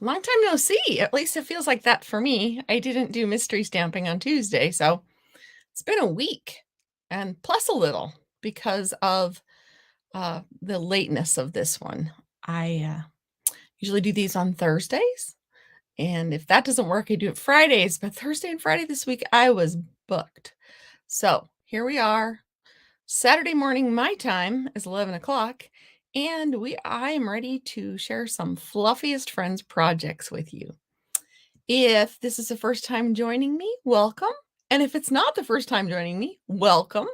long time no see. At least it feels like that for me. I didn't do mystery stamping on Tuesday, so it's been a week and plus a little because of the lateness of this one. I usually do these on Thursdays, and if that doesn't work, I do it Fridays. But Thursday and Friday this week, I was booked. So here we are. Saturday morning, my time is 11 o'clock, and I am ready to share some Fluffiest Friends projects with you. If this is the first time joining me, welcome. And if it's not the first time joining me, welcome.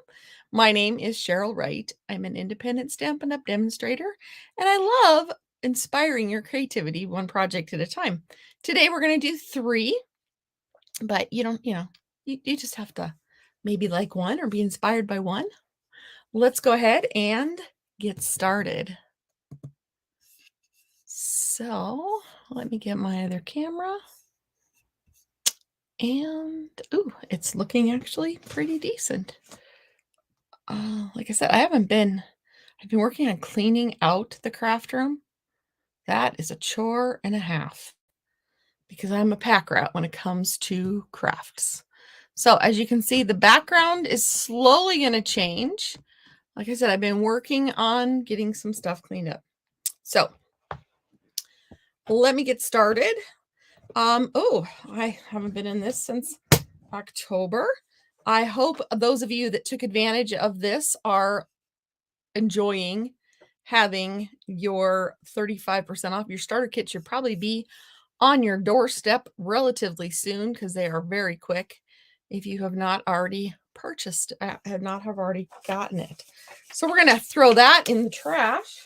My name is Cheryl Wright. I'm an independent Stampin' Up! Demonstrator, and I love inspiring your creativity one project at a time. Today we're going to do 3, but you just have to maybe like one or be inspired by one. Let's go ahead and get started. So let me get my other camera. And, ooh, it's looking actually pretty decent. Like I said, I've been working on cleaning out the craft room. That is a chore and a half because I'm a pack rat when it comes to crafts. So as you can see, the background is slowly going to change. Like I said, I've been working on getting some stuff cleaned up. So let me get started. Oh, I haven't been in this since October. I hope those of you that took advantage of this are enjoying having your 35% off. Your starter kit should probably be on your doorstep relatively soon because they are very quick if you have not already purchased, have already gotten it. So we're going to throw that in the trash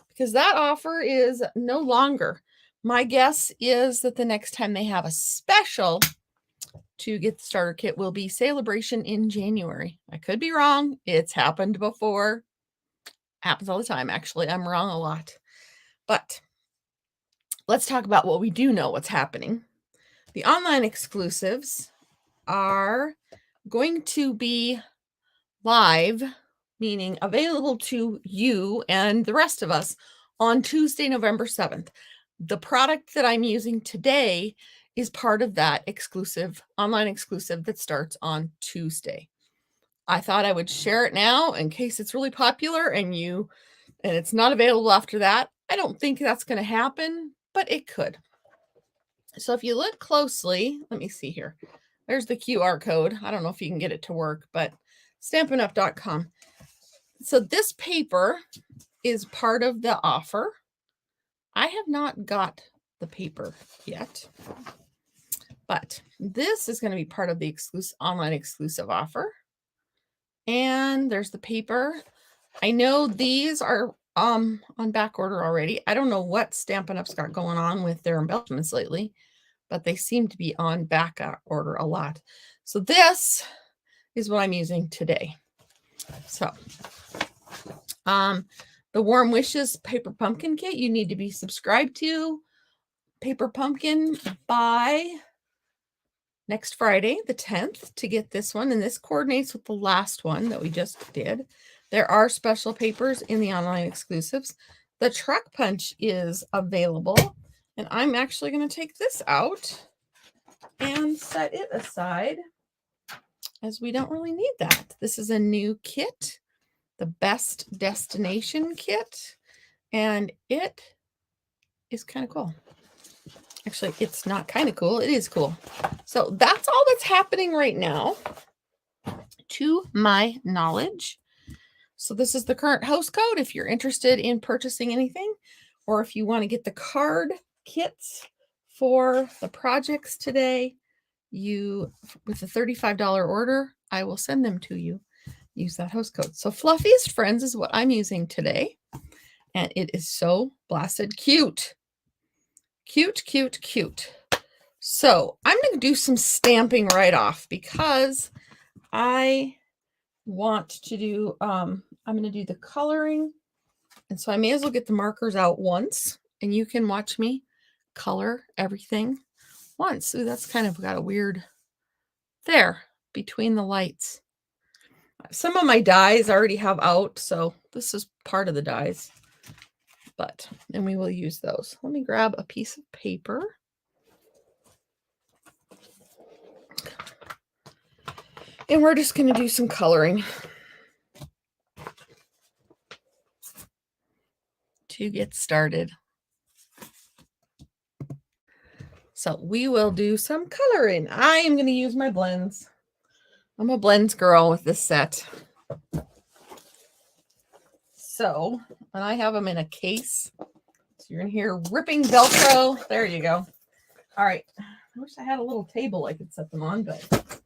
because that offer is no longer. My guess is that the next time they have a special to get the starter kit will be Celebration in January. I could be wrong. It's happened before. Happens all the time, actually. I'm wrong a lot. But let's talk about what we do know what's happening. The online exclusives are going to be live, meaning available to you and the rest of us on Tuesday, November 7th. The product that I'm using today is part of that exclusive, online exclusive that starts on Tuesday. I thought I would share it now in case it's really popular and it's not available after that. I don't think that's going to happen, but it could. So if you look closely, let me see here. There's the QR code. I don't know if you can get it to work, but stampinup.com. So this paper is part of the offer. I have not got the paper yet, but this is going to be part of the online exclusive offer. And there's the paper. I know these are on back order already. I don't know what Stampin' Up's got going on with their embellishments lately, but they seem to be on back order a lot. So this is what I'm using today. So the Warm Wishes Paper Pumpkin Kit, you need to be subscribed to Paper Pumpkin by next Friday, the 10th, to get this one. And this coordinates with the last one that we just did. There are special papers in the online exclusives. The Truck Punch is available. And I'm actually going to take this out and set it aside as we don't really need that. This is a new kit, the Best Destination kit. And it is kind of cool. Actually, it's not kind of cool. It is cool. So that's all that's happening right now, to my knowledge. So this is the current host code if you're interested in purchasing anything, or if you want to get the card kits for the projects today, with a $35 order, I will send them to you. Use that host code. So Fluffiest Friends is what I'm using today, and it is so blasted cute. Cute, cute, cute. So I'm going to do some stamping right off because I want to do, I'm going to do the coloring. And so I may as well get the markers out once, and you can watch me color everything once. Ooh, that's kind of got a weird there between the lights. Some of my dies I already have out, so this is part of the dies. and we will use those. Let me grab a piece of paper. And we're just going to do some coloring to get started. So we will do some coloring. I am going to use my blends. I'm a blends girl with this set. So, and I have them in a case. So you're going to hear ripping Velcro. There you go. All right. I wish I had a little table I could set them on, but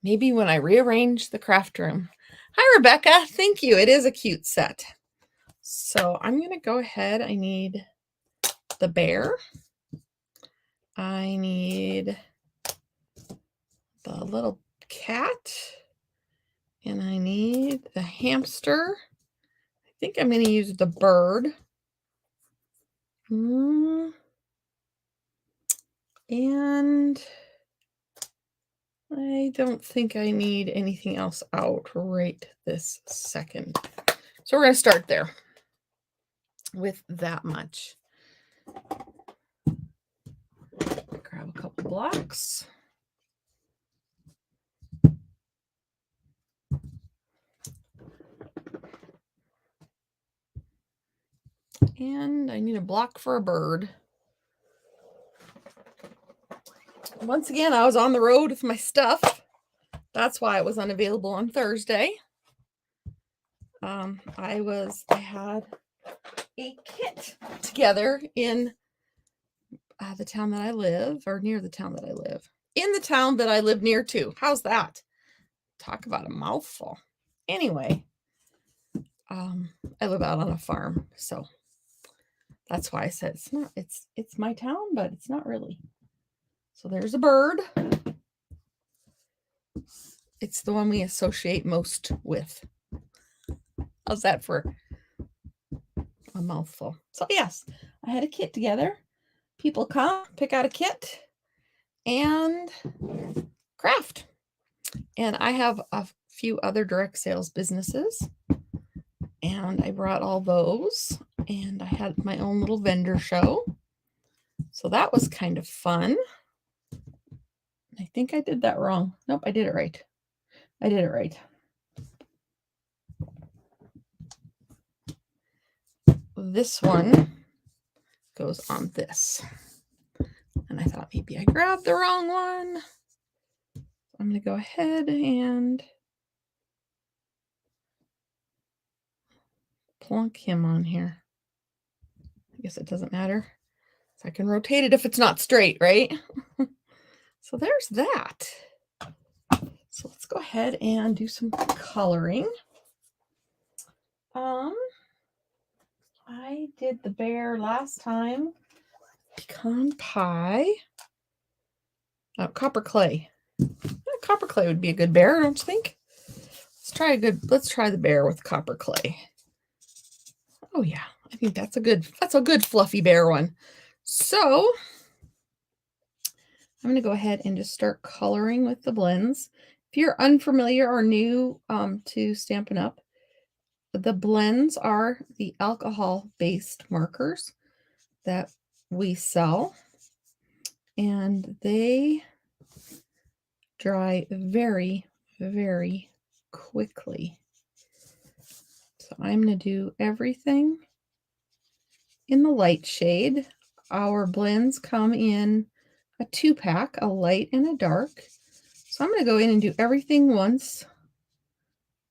maybe when I rearrange the craft room. Hi, Rebecca. Thank you. It is a cute set. So I'm going to go ahead. I need the bear. I need the little cat. And I need the hamster. I think I'm going to use the bird. And I don't think I need anything else out right this second. So we're going to start there with that much. Grab a couple blocks. And I need a block for a bird. Once again, I was on the road with my stuff. That's why it was unavailable on Thursday. I had a kit together in the town that I live, or near the town that I live. In the town that I live near to. How's that? Talk about a mouthful. Anyway, I live out on a farm, so that's why I said it's my town, but it's not really. So there's a bird. It's the one we associate most with. How's that for a mouthful? So yes, I had a kit together. People come, pick out a kit, and craft. And I have a few other direct sales businesses. And I brought all those. And I had my own little vendor show. So that was kind of fun. I think I did that wrong. Nope, I did it right. I did it right. This one goes on this. And I thought maybe I grabbed the wrong one. I'm going to go ahead and plunk him on here. I guess it doesn't matter. So I can rotate it if it's not straight, right? So there's that. So let's go ahead and do some coloring. I did the bear last time. Pecan pie. Oh, copper clay. Copper clay would be a good bear, don't you think? Let's try the bear with copper clay. Oh yeah, I think that's a good fluffy bear one. So I'm going to go ahead and just start coloring with the blends. If you're unfamiliar or new to Stampin' Up, the blends are the alcohol-based markers that we sell, and they dry very, very quickly. So I'm going to do everything in the light shade. Our blends come in a 2-pack, a light and a dark. So I'm going to go in and do everything once,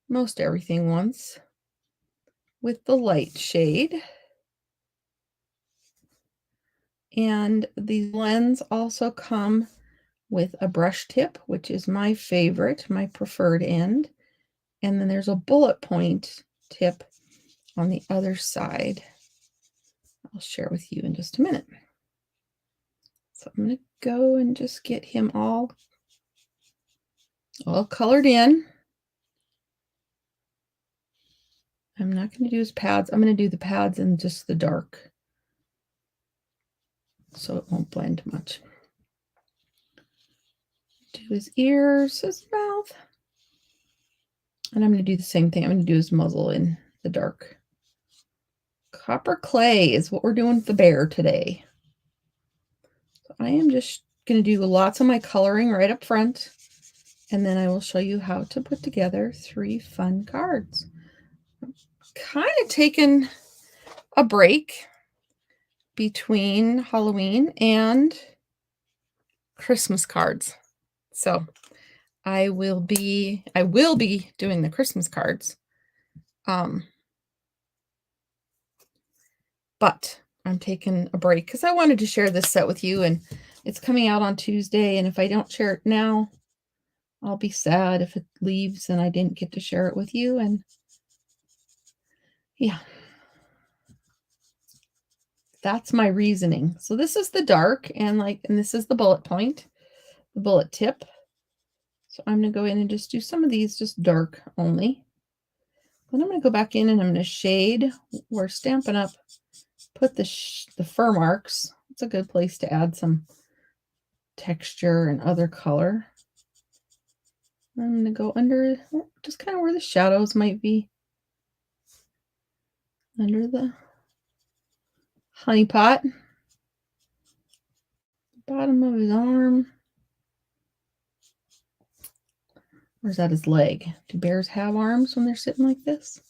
most everything once, with the light shade. And these blends also come with a brush tip, which is my favorite, my preferred end. And then there's a bullet point tip on the other side. I'll share with you in just a minute. So I'm going to go and just get him all colored in. I'm not going to do his pads. I'm going to do the pads in just the dark, so it won't blend much. Do his ears, his mouth. And I'm going to do the same thing. I'm going to do his muzzle in the dark. Copper clay is what we're doing with the bear today. So I am just going to do lots of my coloring right up front, and then I will show you how to put together 3 fun cards. Kind of taken a break between Halloween and Christmas cards. So I will be doing the Christmas cards. But I'm taking a break because I wanted to share this set with you, and it's coming out on Tuesday, and if I don't share it now, I'll be sad if it leaves and I didn't get to share it with you. And yeah, that's my reasoning. So this is the dark, and this is the bullet point, the bullet tip. So I'm going to go in and just do some of these just dark only. Then I'm going to go back in and I'm going to shade where Stampin' Up! Put the fur marks. It's a good place to add some texture and other color. I'm going to go under just kind of where the shadows might be. Under the honey pot. Bottom of his arm. Or is that his leg? Do bears have arms when they're sitting like this?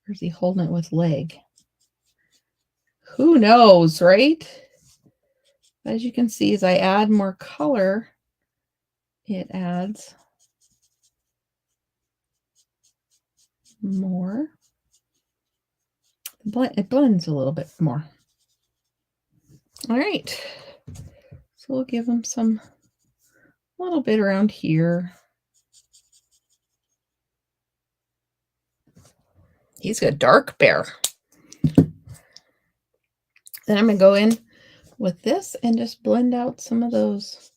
Or is he holding it with leg? Who knows, right? As you can see, as I add more color, it adds more. It blends a little bit more. All right. So we'll give him some little bit around here. He's a dark bear. Then I'm going to go in with this and just blend out some of those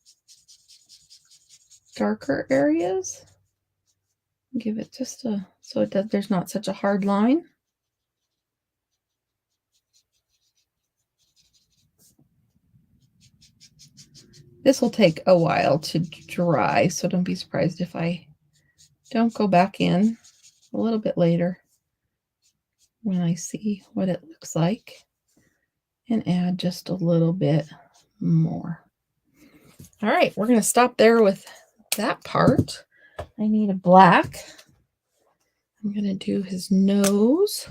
darker areas. Give it just so there's not such a hard line. This will take a while to dry, so don't be surprised if I don't go back in a little bit later when I see what it looks like and add just a little bit more. All right, we're going to stop there with that part. I need a black. I'm going to do his nose.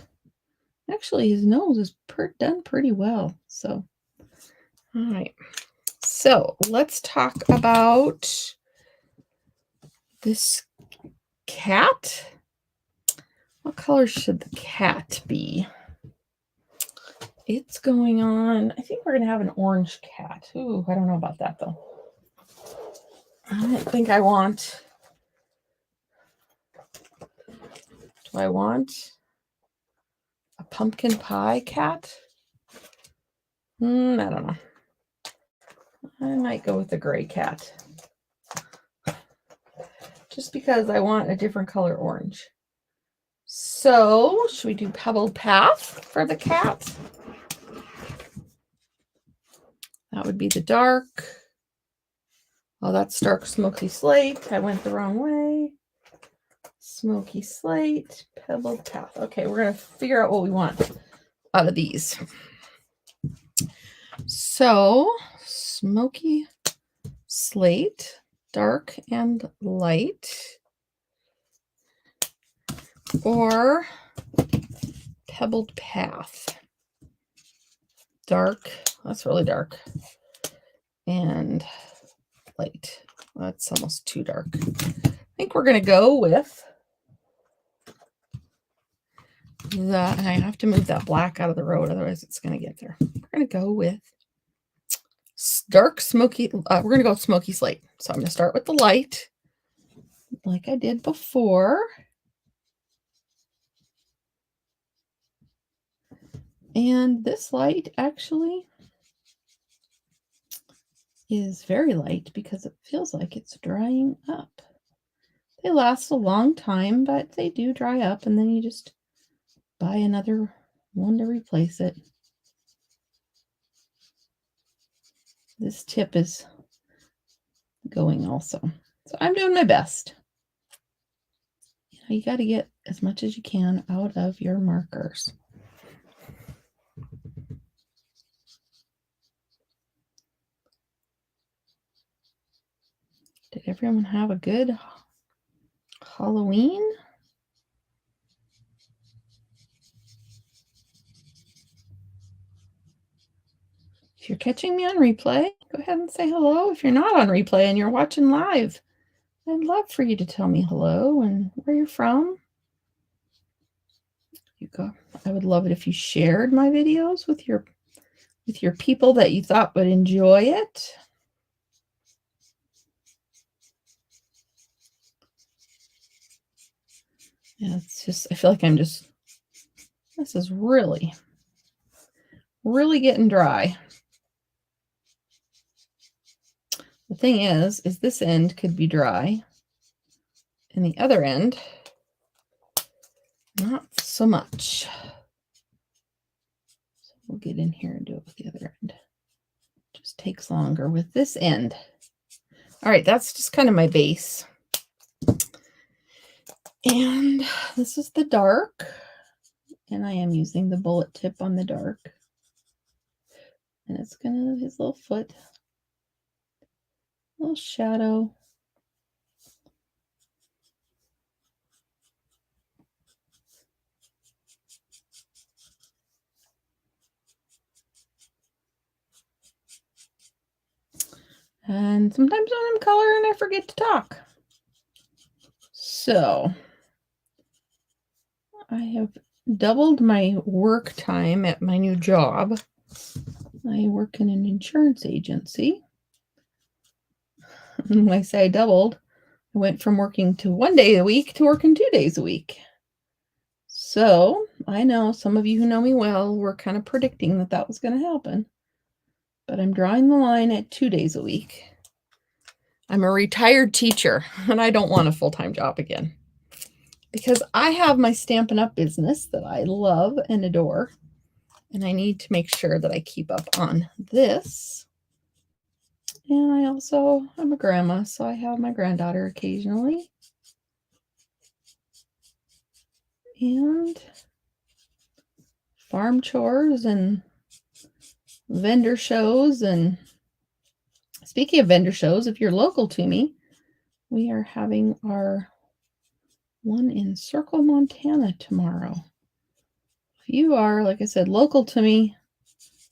Actually, his nose is done pretty well. So, all right. So let's talk about this cat. What color should the cat be? It's going on, I think we're going to have an orange cat. Ooh, I don't know about that though. I don't think I want, do I want a pumpkin pie cat? I don't know. I might go with the gray cat. Just because I want a different color orange. So, should we do Pebbled Path for the cat? That would be the dark. Oh, that's dark smoky slate. I went the wrong way. Smoky slate, Pebbled Path. Okay, we're going to figure out what we want out of these. So, smoky slate, dark and light, or Pebbled Path. Dark, that's really dark, and light. That's almost too dark. I think we're going to go with that. And I have to move that black out of the road, otherwise it's going to get there. We're going to go with dark smoky. We're going to go with smoky slate. So I'm going to start with the light, like I did before. And this light actually is very light because it feels like it's drying up. They last a long time, but they do dry up, and then you just buy another one to replace it. This tip is going also. So I'm doing my best. You got to get as much as you can out of your markers. Did everyone have a good Halloween? If you're catching me on replay, go ahead and say hello. If you're not on replay and you're watching live, I'd love for you to tell me hello and where you're from. I would love it if you shared my videos with your people that you thought would enjoy it. Yeah, it's just, I feel like this is really getting dry. The thing is this end could be dry and the other end, not so much. So we'll get in here and do it with the other end. Just takes longer with this end. All right, that's just kind of my base. And this is the dark. And I am using the bullet tip on the dark. And it's gonna, his little foot, little shadow. And sometimes when I'm coloring, I forget to talk. So I have doubled my work time at my new job. I work in an insurance agency. And when I say I doubled, I went from working to 1 day a week to working 2 days a week. So I know some of you who know me well were kind of predicting that was going to happen. But I'm drawing the line at 2 days a week. I'm a retired teacher, and I don't want a full-time job again. Because I have my Stampin' Up! Business that I love and adore. And I need to make sure that I keep up on this. And I'm a grandma, so I have my granddaughter occasionally. And farm chores and vendor shows. And speaking of vendor shows, if you're local to me, we are having our one in Circle, Montana tomorrow. If you are, like I said, local to me,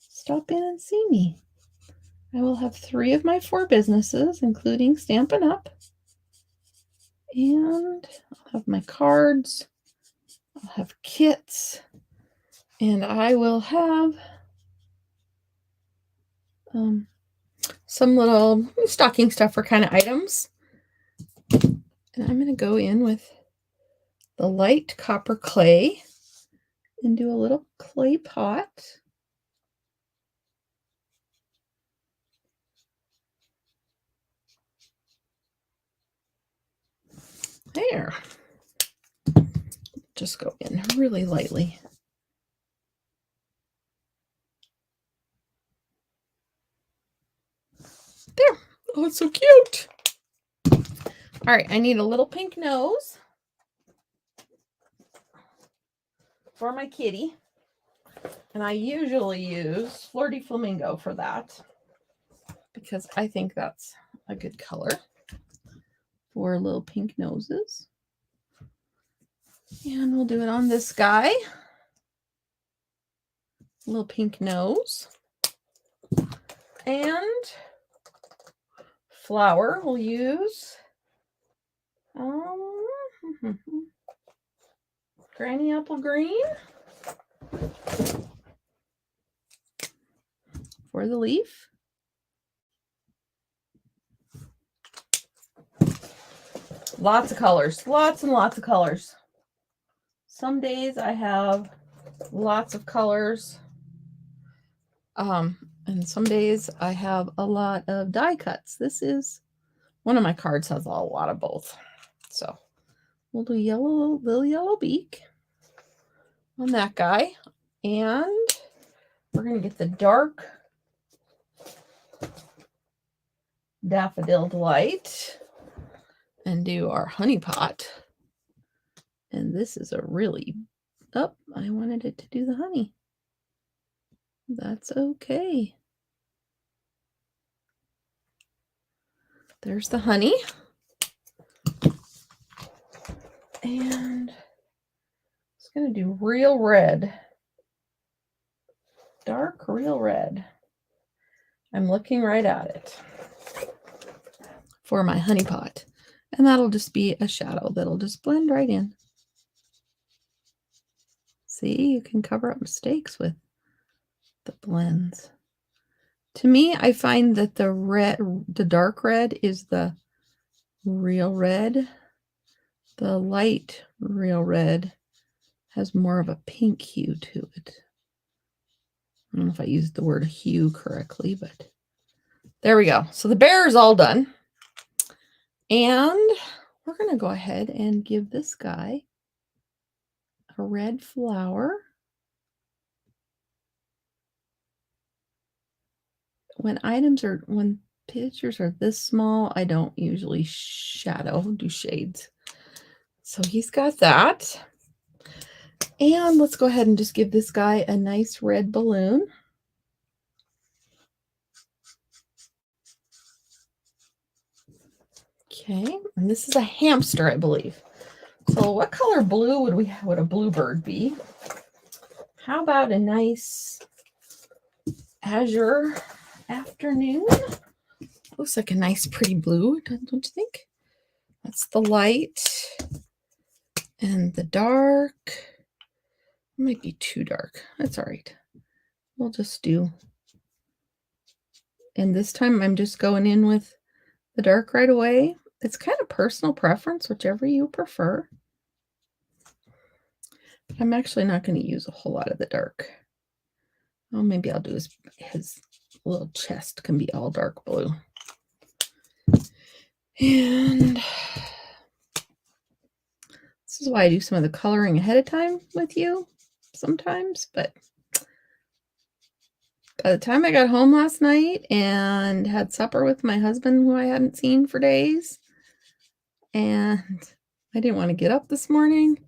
stop in and see me. I will have 3 of my 4 businesses, including Stampin' Up! And I'll have my cards. I'll have kits. And I will have some little stocking stuffer kind of items. And I'm going to go in with the light copper clay and do a little clay pot. There. Just go in really lightly. There. Oh, it's so cute. All right, I need a little pink nose for my kitty. And I usually use Flirty Flamingo for that because I think that's a good color for little pink noses. And we'll do it on this guy. Little pink nose. And flower we'll use Granny Apple Green for the leaf. Lots of colors, lots and lots of colors. Some days I have lots of colors. And some days I have a lot of die cuts. This is one of my cards has a lot of both. So we'll do little yellow beak on that guy. And we're going to get the dark Daffodil Delight and do our honey pot. And this is a really, I wanted it to do the honey. That's okay. There's the honey. And it's going to do real red. Dark real red. I'm looking right at it for my honey pot. And that'll just be a shadow that'll just blend right in. See, you can cover up mistakes with the blends. To me, I find that the dark red is the real red. The light real red has more of a pink hue to it. I don't know if I used the word hue correctly, but there we go. So the bear is all done. And we're going to go ahead and give this guy a red flower. When pictures are this small, I don't usually do shades. So he's got that. And let's go ahead and just give this guy a nice red balloon. Okay, and this is a hamster, I believe. So what color blue would a bluebird be? How about a nice azure afternoon? Looks like a nice pretty blue, don't you think? That's the light and the dark. It might be too dark. That's all right. We'll just do. And this time I'm just going in with the dark right away. It's kind of personal preference, whichever you prefer. But I'm actually not going to use a whole lot of the dark. Well, maybe I'll do his little chest can be all dark blue. And this is why I do some of the coloring ahead of time with you sometimes, but by the time I got home last night and had supper with my husband, who I hadn't seen for days, and I didn't want to get up this morning,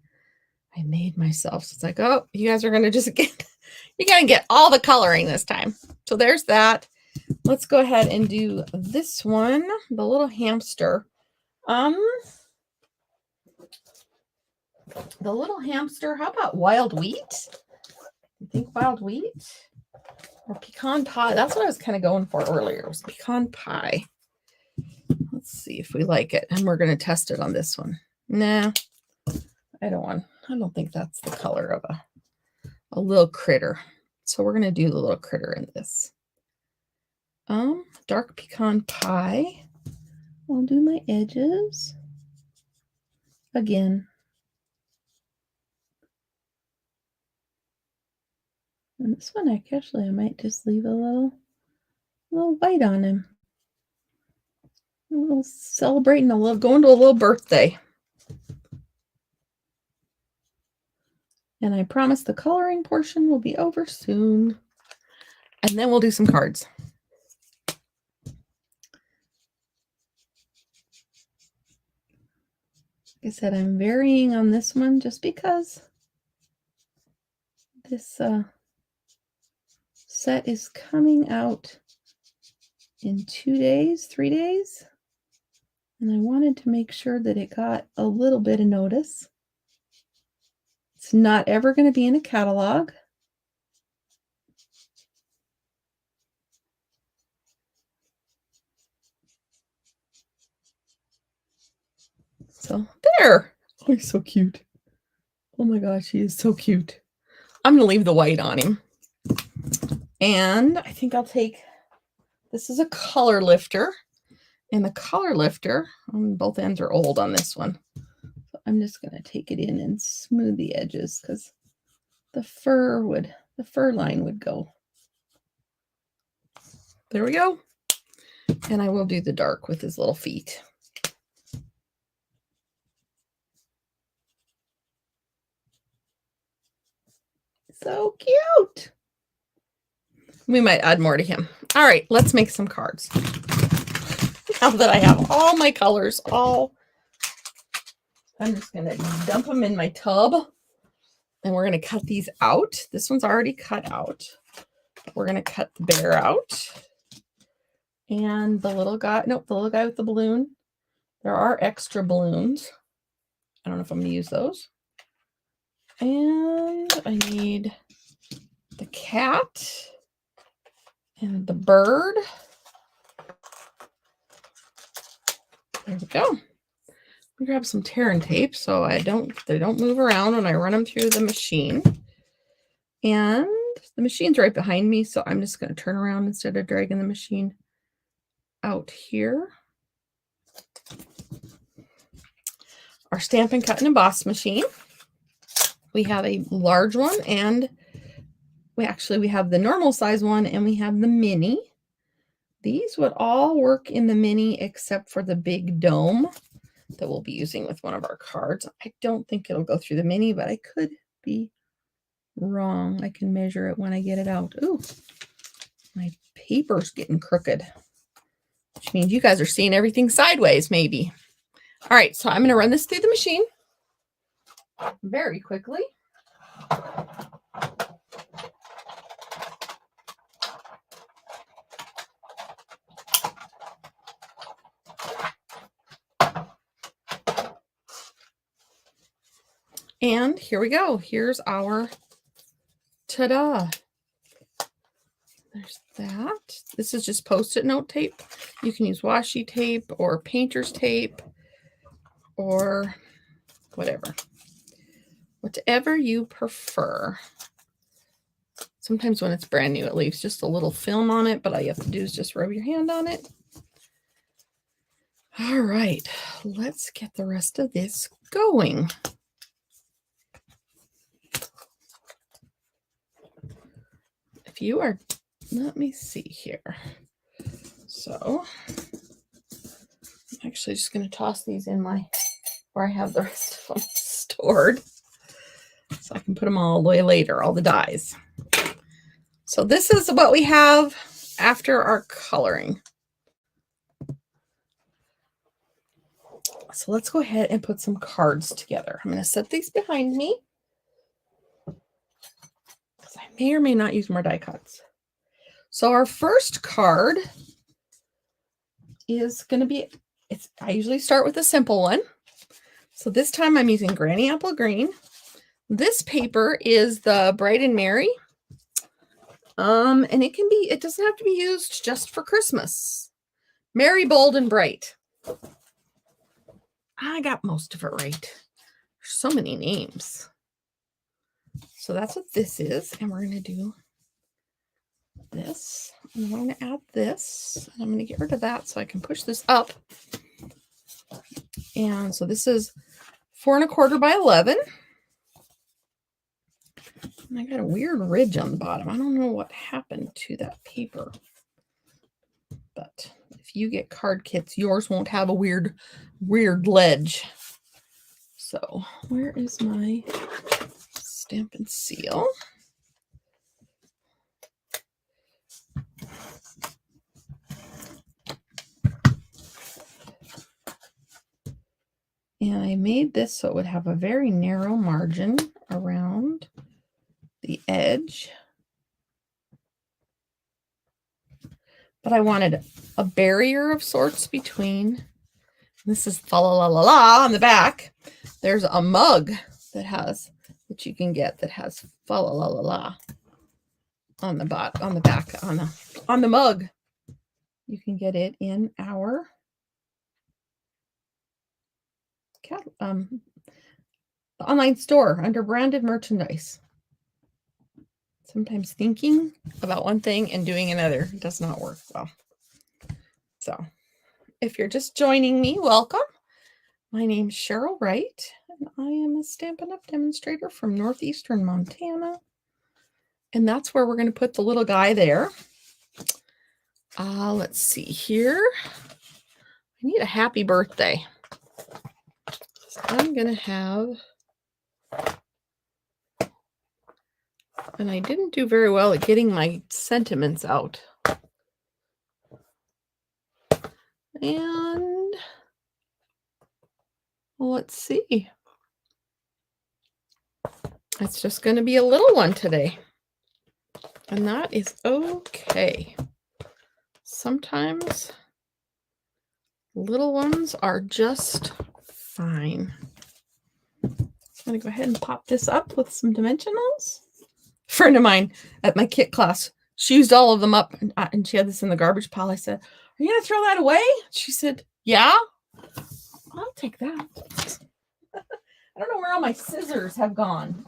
I made myself. So it's like, oh, you guys are going to just you're going to get all the coloring this time. So there's that. Let's go ahead and do this one, the little hamster. The little hamster, how about wild wheat? You think wild wheat? Or pecan pie? That's what I was kind of going for earlier, was pecan pie. Let's see if we like it. And we're going to test it on this one. Nah, I don't think that's the color of a little critter. So we're going to do the little critter in this. Dark pecan pie. I'll do my edges again. And this one, I might just leave a little white on him. A little celebrating, going to a little birthday. And I promise the coloring portion will be over soon. And then we'll do some cards. Like I said, I'm varying on this one just because this set is coming out in 2 days, 3 days. And I wanted to make sure that it got a little bit of notice. It's not ever going to be in a catalog. So there. Oh, he's so cute. Oh my gosh, he is so cute. I'm going to leave the white on him. And I think I'll take, this is a color lifter. And the color lifter, both ends are old on this one. So I'm just going to take it in and smooth the edges because the fur line would go. There we go. And I will do the dark with his little feet. So cute. We might add more to him. All right, let's make some cards. Now that I have all my colors, I'm just going to dump them in my tub. And we're going to cut these out. This one's already cut out. We're going to cut the bear out. And the little guy with the balloon. There are extra balloons. I don't know if I'm going to use those. And I need the cat and the bird. There we go. Grab some tear and tape so they don't move around when I run them through the machine. And the machine's right behind me, so I'm just going to turn around instead of dragging the machine out here. Our Stampin' Cut and Emboss machine. We have a large one, and we have the normal size one, and we have the mini. These would all work in the mini except for the big dome that we'll be using with one of our cards. I don't think it'll go through the mini, but I could be wrong. I can measure it when I get it out. Ooh, my paper's getting crooked, which means you guys are seeing everything sideways, maybe. All right, so I'm going to run this through the machine very quickly. And here we go. Here's our ta-da. There's that. This is just Post-it note tape. You can use washi tape or painter's tape or whatever. Whatever you prefer. Sometimes when it's brand new, it leaves just a little film on it, but all you have to do is just rub your hand on it. All right, let's get the rest of this going. If you are, let me see here. So I'm actually just going to toss these in where I have the rest of them stored, so I can put them all away later, all the dies. So this is what we have after our coloring. So let's go ahead and put some cards together. I'm going to set these behind me, because I may or may not use more die cuts. So our first card is going to be, I usually start with a simple one. So this time I'm using Granny Apple Green. This paper is the Bright and Merry. And it doesn't have to be used just for Christmas. Merry, Bold, and Bright. I got most of it right. There's so many names. So that's what this is. And we're going to do this. And I'm going to add this. And I'm going to get rid of that so I can push this up. And so this is 4 1/4 by 11. And I got a weird ridge on the bottom. I don't know what happened to that paper. But if you get card kits, yours won't have a weird ledge. So where is my Stampin' Seal? And I made this so it would have a very narrow margin around the edge. But I wanted a barrier of sorts between. This is fa la la la la on the back. There's a mug that you can get that has fa la la la la on the back on the mug. You can get it in our online store under branded merchandise. Sometimes thinking about one thing and doing another does not work well. So if you're just joining me, welcome. My name's Cheryl Wright, and I am a Stampin' Up! Demonstrator from northeastern Montana. And that's where we're going to put the little guy there. Let's see here. I need a happy birthday. So I'm going to have... And I didn't do very well at getting my sentiments out. And let's see. It's just going to be a little one today. And that is okay. Sometimes little ones are just fine. I'm going to go ahead and pop this up with some dimensionals. A friend of mine at my kit class, she used all of them up, and she had this in the garbage pile. I said, "Are you going to throw that away?" She said, "Yeah." I'll take that. I don't know where all my scissors have gone.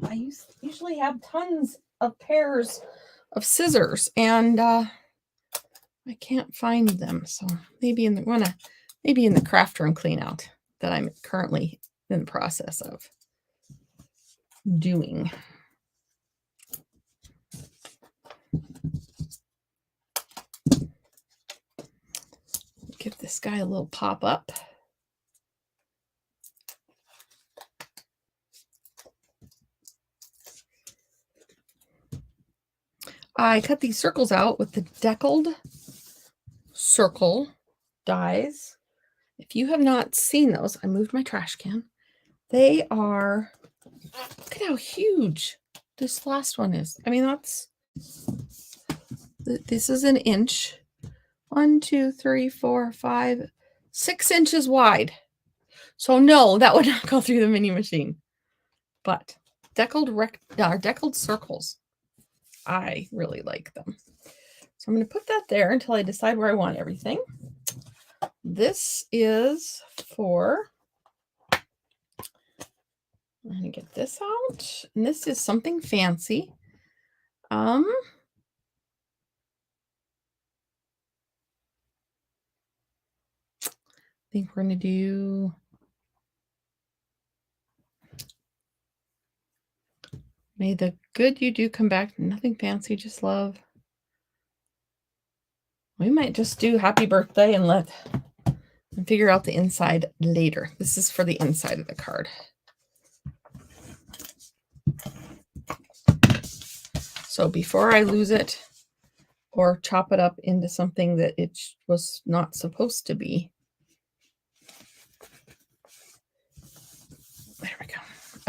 I usually have tons of pairs of scissors, and I can't find them. So maybe in the craft room clean out that I'm currently in the process of doing. Give this guy a little pop up. I cut these circles out with the deckled circle dies. If you have not seen those, I moved my trash can. They are, look at how huge this last one is. I mean, this is an inch. 1, 2, 3, 4, 5, 6 inches wide. So no, that would not go through the mini machine. But deckled circles, I really like them. So I'm going to put that there until I decide where I want everything. This is for, I'm going to get this out. And this is something fancy. I think we're going to do May the good you do come back. Nothing fancy, just love. We might just do happy birthday and figure out the inside later. This is for the inside of the card. So before I lose it or chop it up into something that it was not supposed to be. There we go.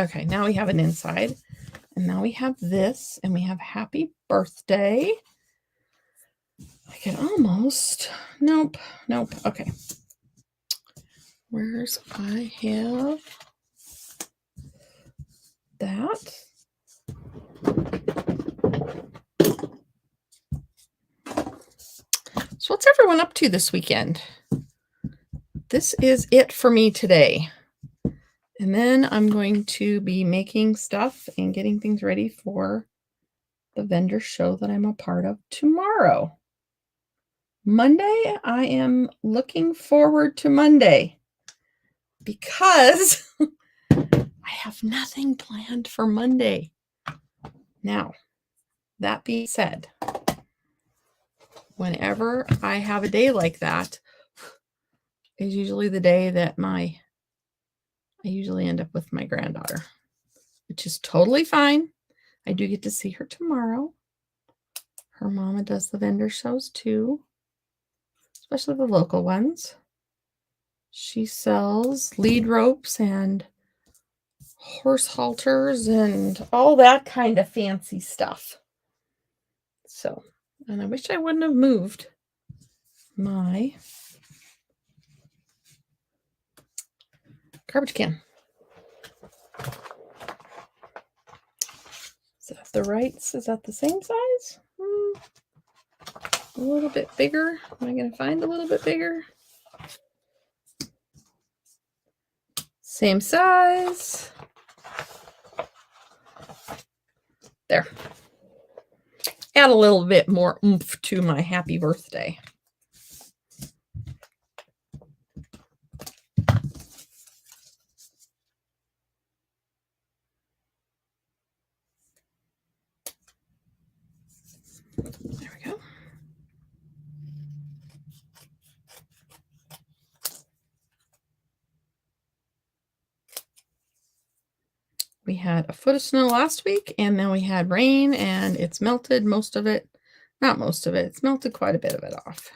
Okay, now we have an inside. And now we have this, and we have happy birthday. I can almost, nope. Okay. I have that. So what's everyone up to this weekend? This is it for me today. And then I'm going to be making stuff and getting things ready for the vendor show that I'm a part of tomorrow. Monday, I am looking forward to Monday because I have nothing planned for Monday. Now, that being said, whenever I have a day like that, is usually the day that I usually end up with my granddaughter, which is totally fine. I do get to see her tomorrow. Her mama does the vendor shows too, especially the local ones. She sells lead ropes and horse halters and all that kind of fancy stuff. So, and I wish I wouldn't have moved my garbage can. Is that the Wrights? Is that the same size? A little bit bigger. Am I going to find a little bit bigger? Same size. There. Add a little bit more oomph to my happy birthday. There we go. We had a foot of snow last week, and then we had rain, and it's melted most of it. Not most of it. It's melted quite a bit of it off.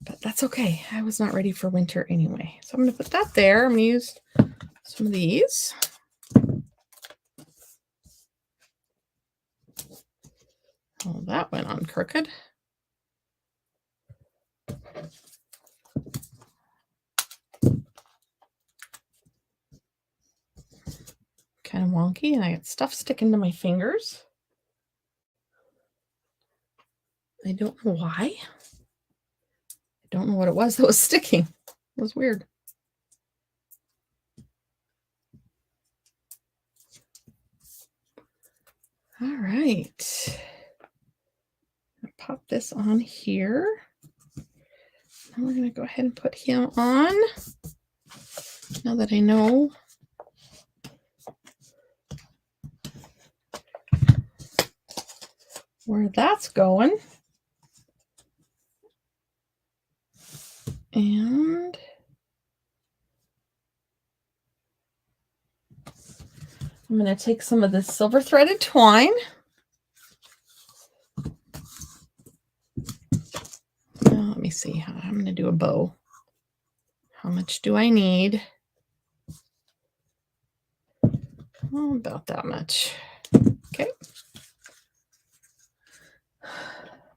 But that's okay. I was not ready for winter anyway. So I'm going to put that there. I'm going to use some of these. Oh, that went on crooked. kind of wonky, and I got stuff sticking to my fingers. I don't know why. I don't know what it was that was sticking. It was weird. All right. Pop this on here. And we're going to go ahead and put him on. Now that I know where that's going. And I'm going to take some of this silver threaded twine. Now, let me see how I'm going to do a bow. How much do I need? Oh, about that much. Okay.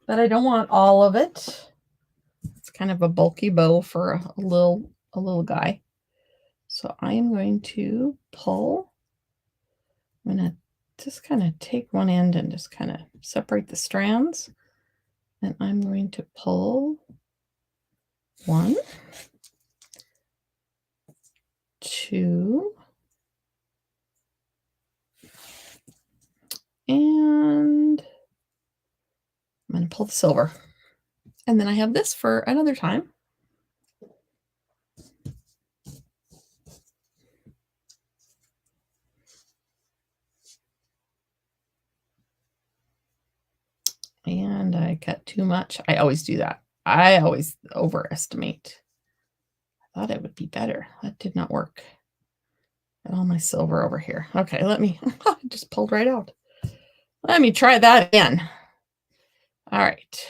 But I don't want all of it. It's kind of a bulky bow for a little guy. So I am going to pull. I'm going to just kind of take one end and just kind of separate the strands. And I'm going to pull 1, 2, and I'm going to pull the silver. And then I have this for another time. And I cut too much. I always do that. I always overestimate. I thought it would be better. That did not work. Got all my silver over here. Okay, let me, I just pulled right out. Let me try that again. All right.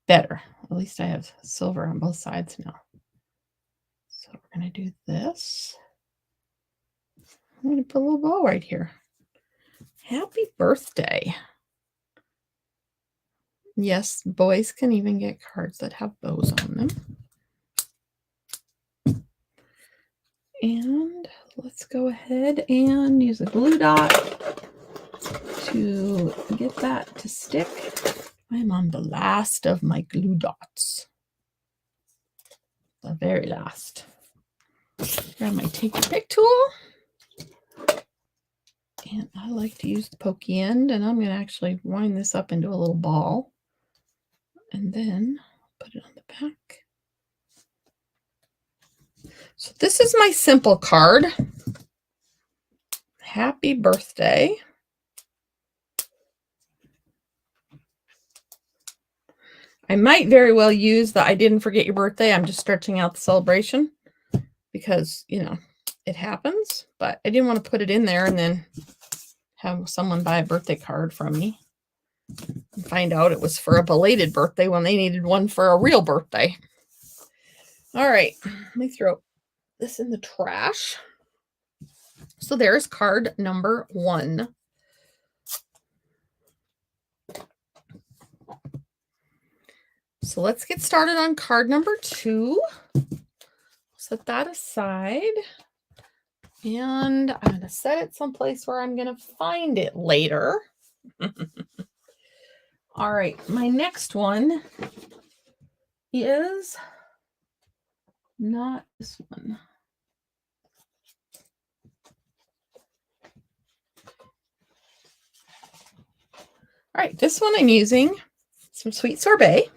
Better. At least I have silver on both sides now. So we're going to do this. I'm going to put a little bow right here. Happy birthday. Yes, boys can even get cards that have bows on them. And let's go ahead and use a glue dot to get that to stick. I'm on the last of my glue dots. The very last. Grab my take your pick tool. And I like to use the pokey end, and I'm going to actually wind this up into a little ball. And then put it on the back. So this is my simple card. Happy birthday. I might very well use the I didn't forget your birthday. I'm just stretching out the celebration because, you know, it happens. But I didn't want to put it in there and then have someone buy a birthday card from me and find out it was for a belated birthday when they needed one for a real birthday. All right, let me throw this in the trash. So there's card number 1. So let's get started on card number 2. Set that aside. And I'm going to set it someplace where I'm going to find it later. All right, my next one is not this one. All right, this one I'm using some Sweet Sorbet.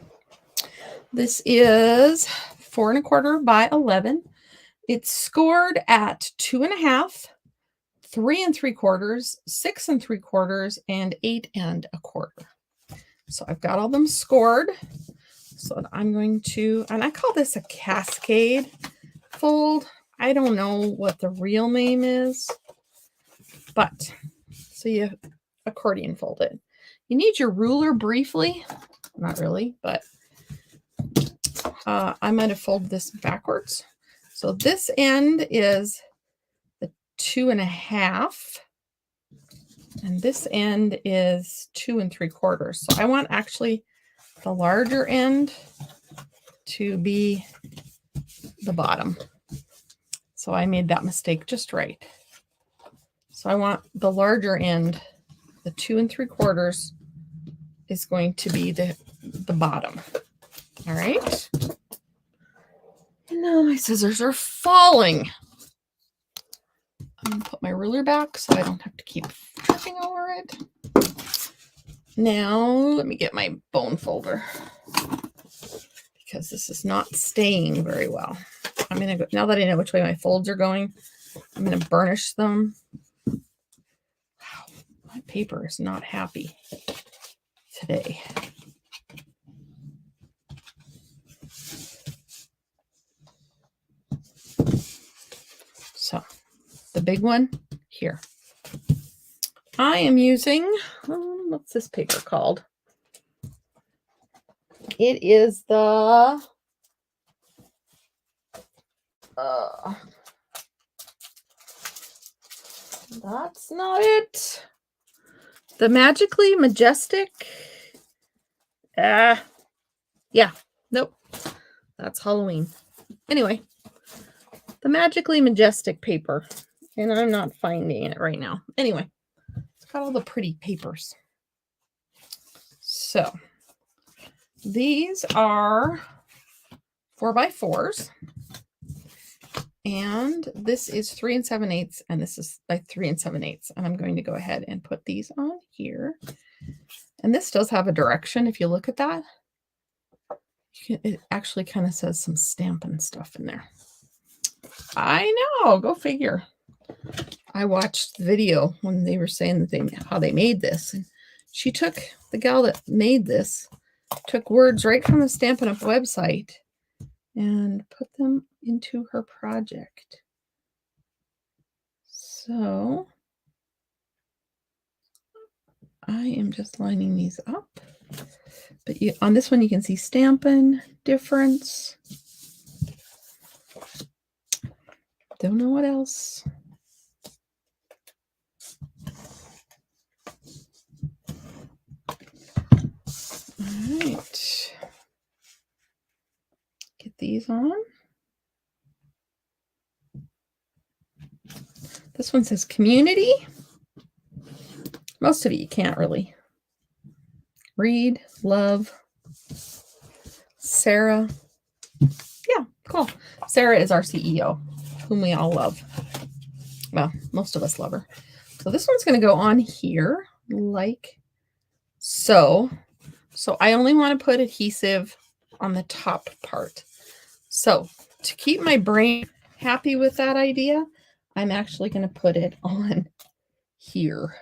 This is 4 1/4 by 11. It's scored at 2.5, 3 3/4, 6 3/4, and 8 1/4. So I've got all them scored. So I'm going to, and I call this a cascade fold. I don't know what the real name is, but so you accordion fold it. You need your ruler briefly, not really, but I might have folded this backwards. So this end is the 2.5, and this end is 2 3/4. So I want actually the larger end to be the bottom. So I made that mistake just right. So I want the larger end, the 2 3/4 is going to be the bottom. All right. And now my scissors are falling. I'm going to put my ruler back so I don't have to keep tripping over it. Now let me get my bone folder because this is not staying very well. I'm going to go, now that I know which way my folds are going, I'm going to burnish them. Wow, my paper is not happy today. So the big one here. I am using, what's this paper called? It is the, that's not it. The Magically Majestic. Yeah, nope. That's Halloween. Anyway, the Magically Majestic paper. And I'm not finding it right now. Anyway, it's got all the pretty papers. So these are 4x4s. And this is 3 7/8, and this is like 3 7/8. And I'm going to go ahead and put these on here. And this does have a direction. If you look at that, it actually kind of says some Stampin' stuff in there. I know, go figure. I watched the video when they were saying that how they made this. And she took, the gal that made this, took words right from the Stampin' Up website and put them into her project. So I am just lining these up. But on this one, you can see Stampin' difference. Don't know what else. All right. Get these on. This one says community. Most of it you can't really read. Love. Sarah. Yeah, cool. Sarah is our CEO, whom we all love. Well, most of us love her. So this one's going to go on here like so. So I only want to put adhesive on the top part. So to keep my brain happy with that idea, I'm actually going to put it on here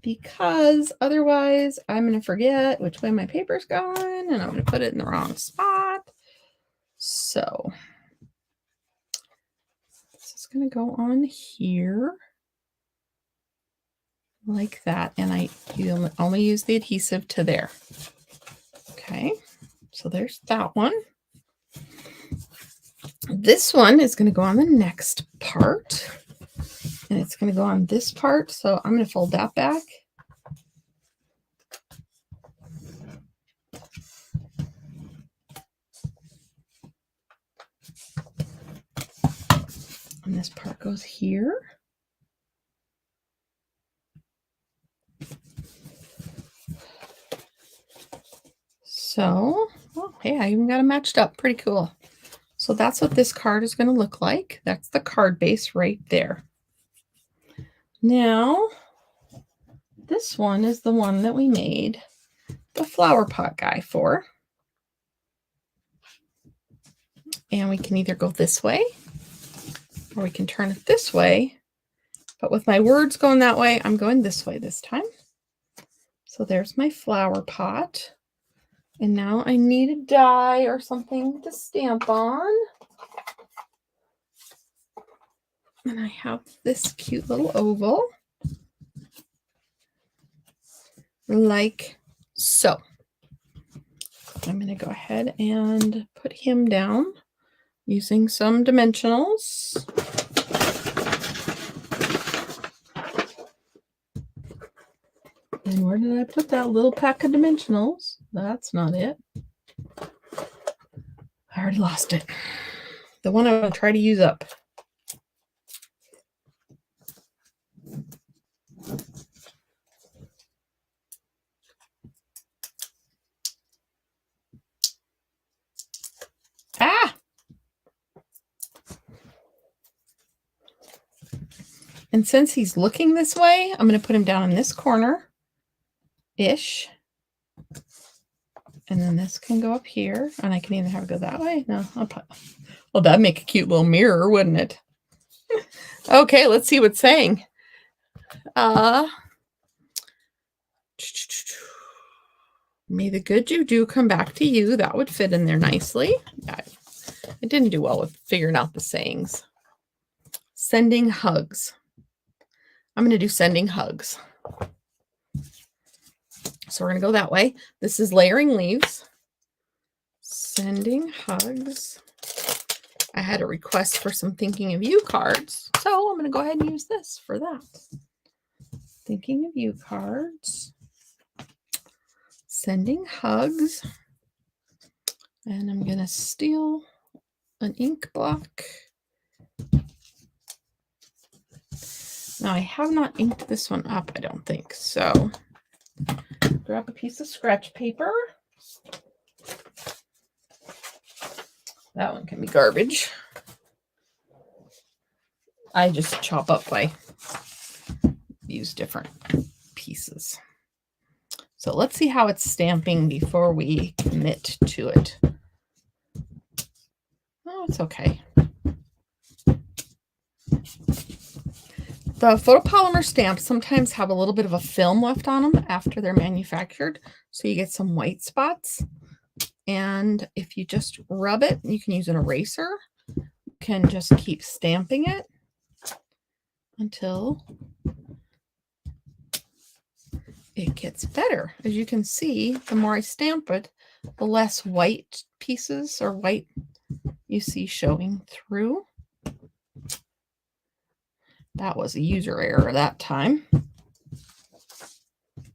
because otherwise I'm going to forget which way my paper's going and I'm going to put it in the wrong spot. So this is going to go on here like that. And you only use the adhesive to there. Okay. So there's that one. This one is going to go on the next part. And it's going to go on this part. So I'm going to fold that back. And this part goes here. So, oh, hey, I even got them matched up. Pretty cool. So that's what this card is going to look like. That's the card base right there. Now, this one is the one that we made the flower pot guy for. And we can either go this way or we can turn it this way. But with my words going that way, I'm going this way this time. So there's my flower pot. And now I need a die or something to stamp on. And I have this cute little oval. Like so. I'm going to go ahead and put him down using some dimensionals. And where did I put that little pack of dimensionals? That's not it. I already lost it. The one I'm going to try to use up. Ah! And since he's looking this way, I'm going to put him down in this corner-ish. And then this can go up here. And I can either have it go that way. No, I'll put... Well, that'd make a cute little mirror, wouldn't it? Okay, let's see what's saying. May the good juju come back to you. That would fit in there nicely. I didn't do well with figuring out the sayings. Sending hugs. I'm going to do sending hugs. So we're going to go that way. This is layering leaves. Sending hugs. I had a request for some thinking of you cards. So I'm going to go ahead and use this for that. Thinking of you cards. Sending hugs. And I'm going to steal an ink block. Now I have not inked this one up, I don't think. So grab a piece of scratch paper. That one can be garbage. I just chop up, I use different pieces. So let's see how it's stamping before we commit to it. Oh, it's okay. The photopolymer stamps sometimes have a little bit of a film left on them after they're manufactured. So you get some white spots. And if you just rub it, you can use an eraser. You can just keep stamping it until it gets better. As you can see, the more I stamp it, the less white pieces or white you see showing through. That was a user error that time.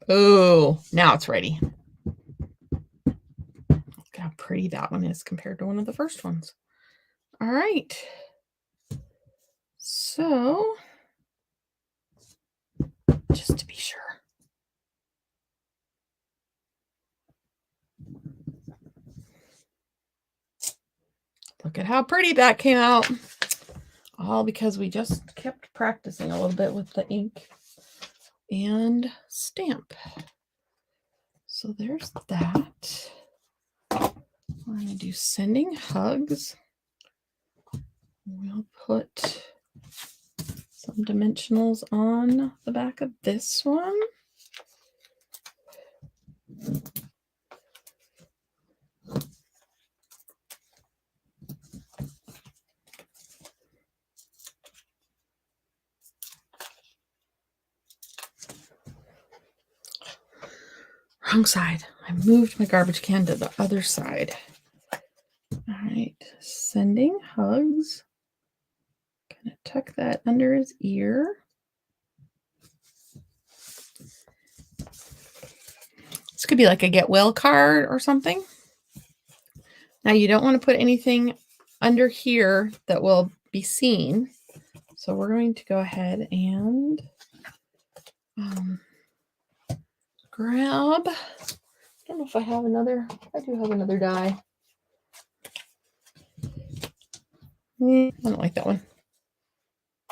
Oh, now it's ready. Look how pretty that one is compared to one of the first ones. All right. So, just to be sure. Look at how pretty that came out. All because we just kept practicing a little bit with the ink and stamp. So there's that. We're going to do sending hugs. We'll put some dimensionals on the back of this one. Wrong side. I moved my garbage can to the other side. All right, sending hugs. Gonna tuck that under his ear. This could be like a get well card or something. Now you don't want to put anything under here that will be seen. So we're going to go ahead and grab, I don't know if I have another, I do have another die. I don't like that one.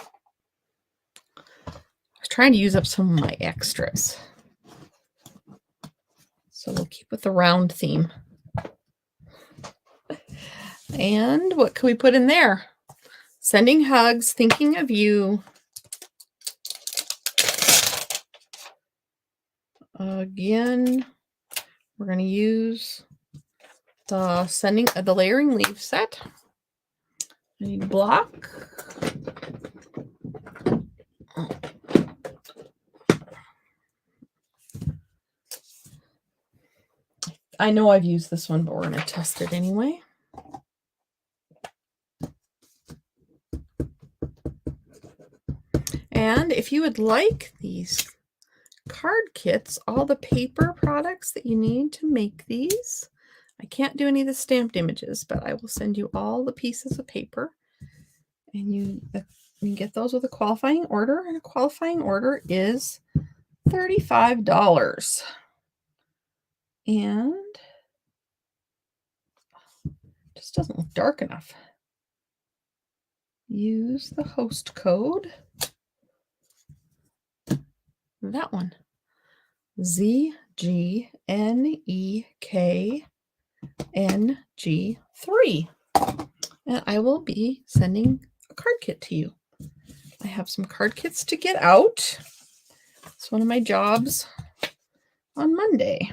I was trying to use up some of my extras. So we'll keep with the round theme. And what can we put in there? Sending hugs, thinking of you. Again, we're going to use the layering leaf set. I need a block. I know I've used this one, but we're going to test it anyway. And if you would like these card kits, all the paper products that you need to make these. I can't do any of the stamped images, but I will send you all the pieces of paper. And you get those with a qualifying order, and a qualifying order is $35. And just doesn't look dark enough. Use the host code. That one. ZGNEKNG3. And I will be sending a card kit to you. I have some card kits to get out. It's one of my jobs on Monday.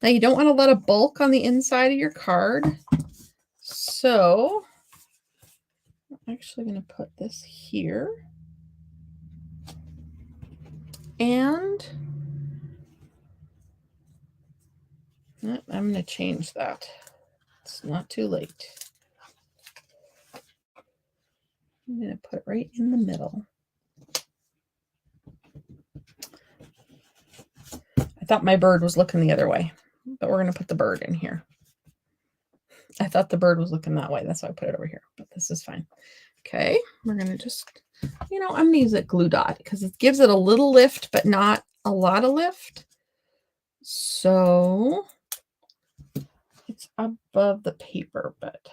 Now you don't want a lot of bulk on the inside of your card. So I'm actually going to put this here. And I'm going to change that. It's not too late. I'm going to put it right in the middle. I thought my bird was looking the other way, but we're going to put the bird in here. I thought the bird was looking that way. That's why I put it over here, but this is fine. Okay, we're going to just, I'm going to use a glue dot because it gives it a little lift, but not a lot of lift. So it's above the paper, but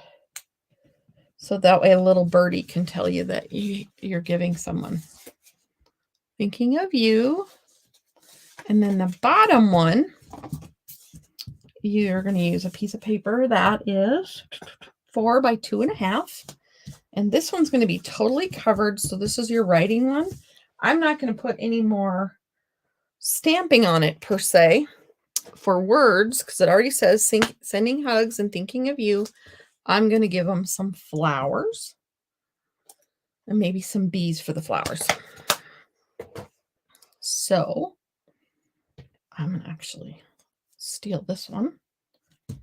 so that way a little birdie can tell you that you're giving someone. Thinking of you. And then the bottom one, you're going to use a piece of paper that is 4 by 2.5. And this one's going to be totally covered. So this is your writing one. I'm not going to put any more stamping on it per se for words because it already says sending hugs and thinking of you. I'm going to give them some flowers and maybe some bees for the flowers. So I'm going to actually steal this one. I'm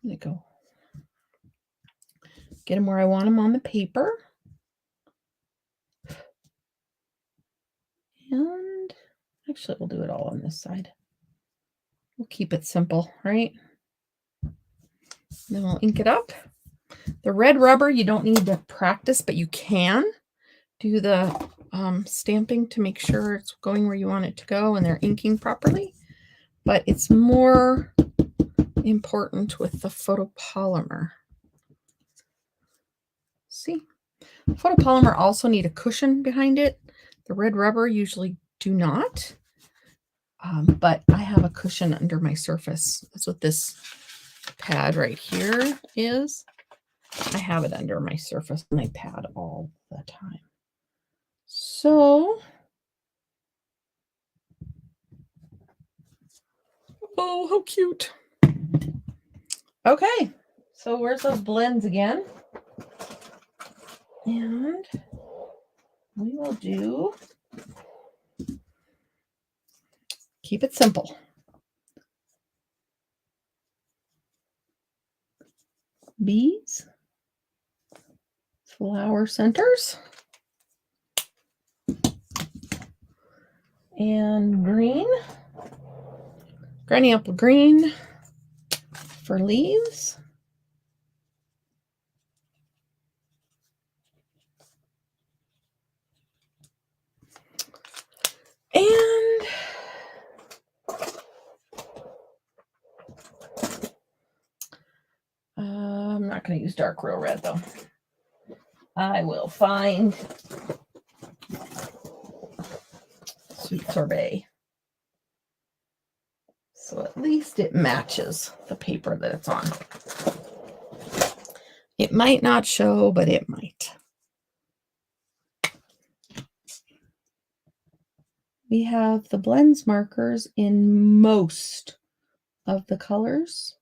going to go get them where I want them on the paper. And actually, we'll do it all on this side. We'll keep it simple, right? Then we'll ink it up. The red rubber, you don't need to practice, but you can do the stamping to make sure it's going where you want it to go and they're inking properly. But it's more important with the photopolymer. See? Photopolymer also need a cushion behind it. The red rubber usually do not. But I have a cushion under my surface. That's what this pad right here is. I have it under my surface and I pad all the time. So, oh, how cute. Okay, so where's those blends again? And we will do, keep it simple. Bees, flower centers, and green, granny apple green for leaves. And I'm not going to use dark real red though. I will find sweet sorbet. So at least it matches the paper that it's on. It might not show, but it might. We have the blends markers in most of the colors.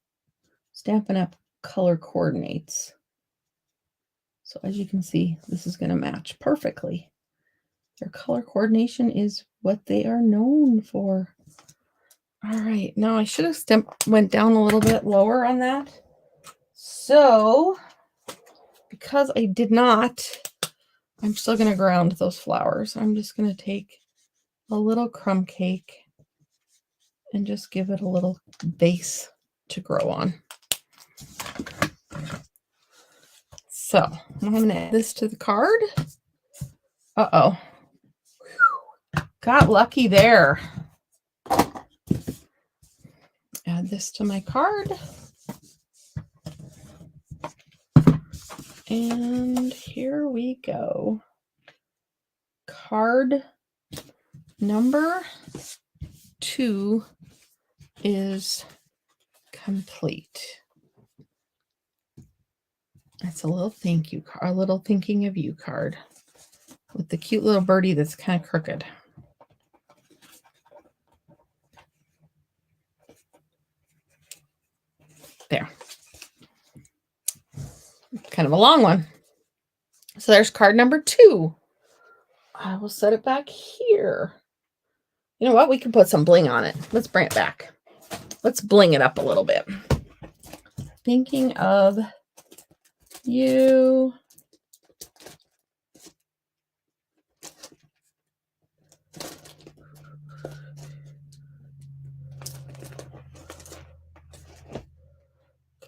Stampin' Up! Color coordinates. So as you can see, this is going to match perfectly. Their color coordination is what they are known for. All right, now I should have went down a little bit lower on that. So, because I did not, I'm still going to ground those flowers. I'm just going to take a little crumb cake and just give it a little base to grow on. So I'm going to add this to the card. Uh-oh. Got lucky there. Add this to my card. And here we go. Card number 2 is complete. That's a little thank you card, a little thinking of you card with the cute little birdie that's kind of crooked. There. Kind of a long one. So there's card number 2. I will set it back here. You know what? We can put some bling on it. Let's bring it back. Let's bling it up a little bit. Thinking of you.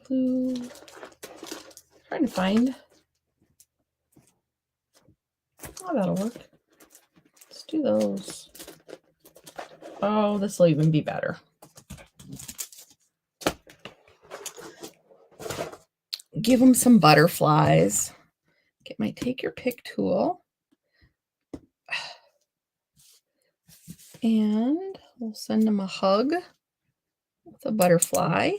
Blue. Trying to find. Oh, that'll work. Let's do those. Oh, this will even be better. Give them some butterflies. Get my take your pick tool. And we'll send them a hug with a butterfly.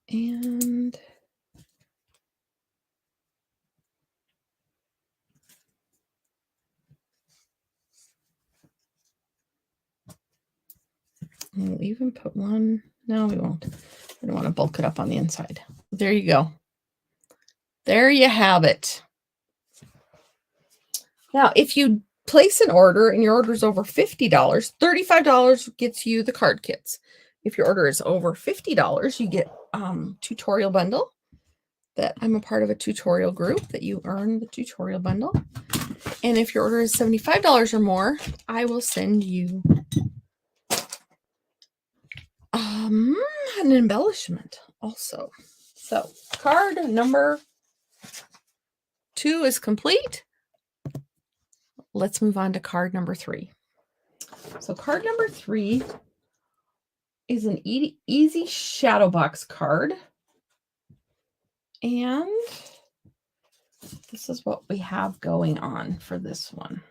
And we'll even put one. No, we won't. We don't want to bulk it up on the inside. There you go. There you have it. Now, if you place an order and your order is over $50, $35 gets you the card kits. If your order is over $50, you get tutorial bundle. That I'm a part of a tutorial group that you earn the tutorial bundle. And if your order is $75 or more, I will send you an embellishment also. So card number 2 is complete. Let's move on to card number 3. So card number 3 is an easy shadow box card. And this is what we have going on for this one.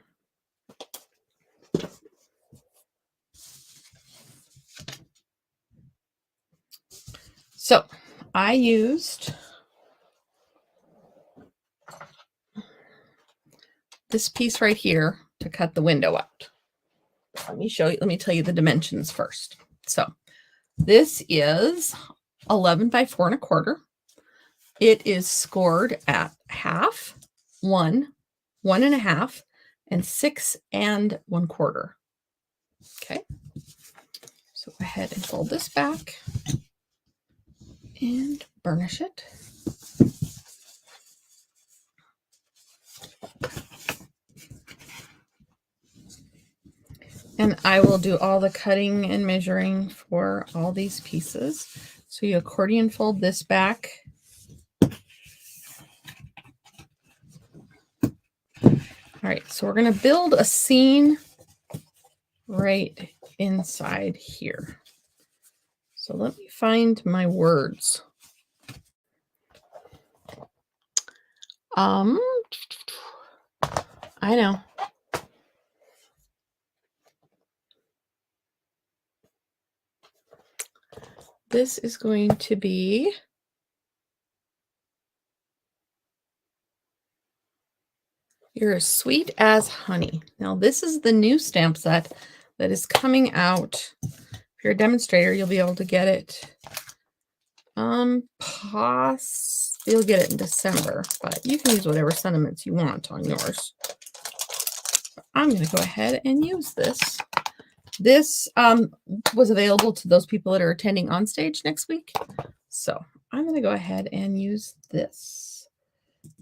So I used this piece right here to cut the window out. Let me show you, let me tell you the dimensions first. So this is 11 by 4 1/4. It is scored at 1/2, 1, 1 1/2, and 6 1/4. Okay. So go ahead and fold this back and burnish it. And I will do all the cutting and measuring for all these pieces. So you accordion fold this back. All right, so we're going to build a scene right inside here. So let me find my words. I know. This is going to be You're as Sweet as Honey. Now, this is the new stamp set that is coming out. If you're a demonstrator, you'll be able to get it. You'll get it in December, but you can use whatever sentiments you want on yours. I'm going to go ahead and use this. This was available to those people that are attending on stage next week. So I'm going to go ahead and use this.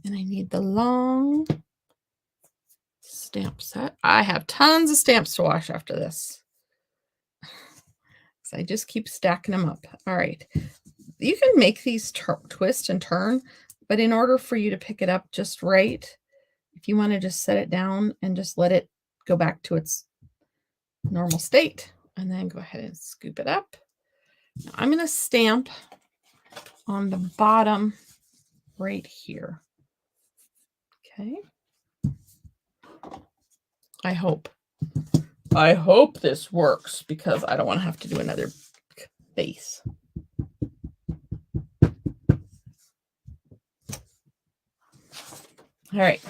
And I need the long stamp set. I have tons of stamps to wash after this. So I just keep stacking them up. All right. You can make these twist and turn, but in order for you to pick it up just right, if you want to just set it down and just let it go back to its normal state, and then go ahead and scoop it up. Now I'm going to stamp on the bottom right here. Okay. I hope this works because I don't want to have to do another base. All right.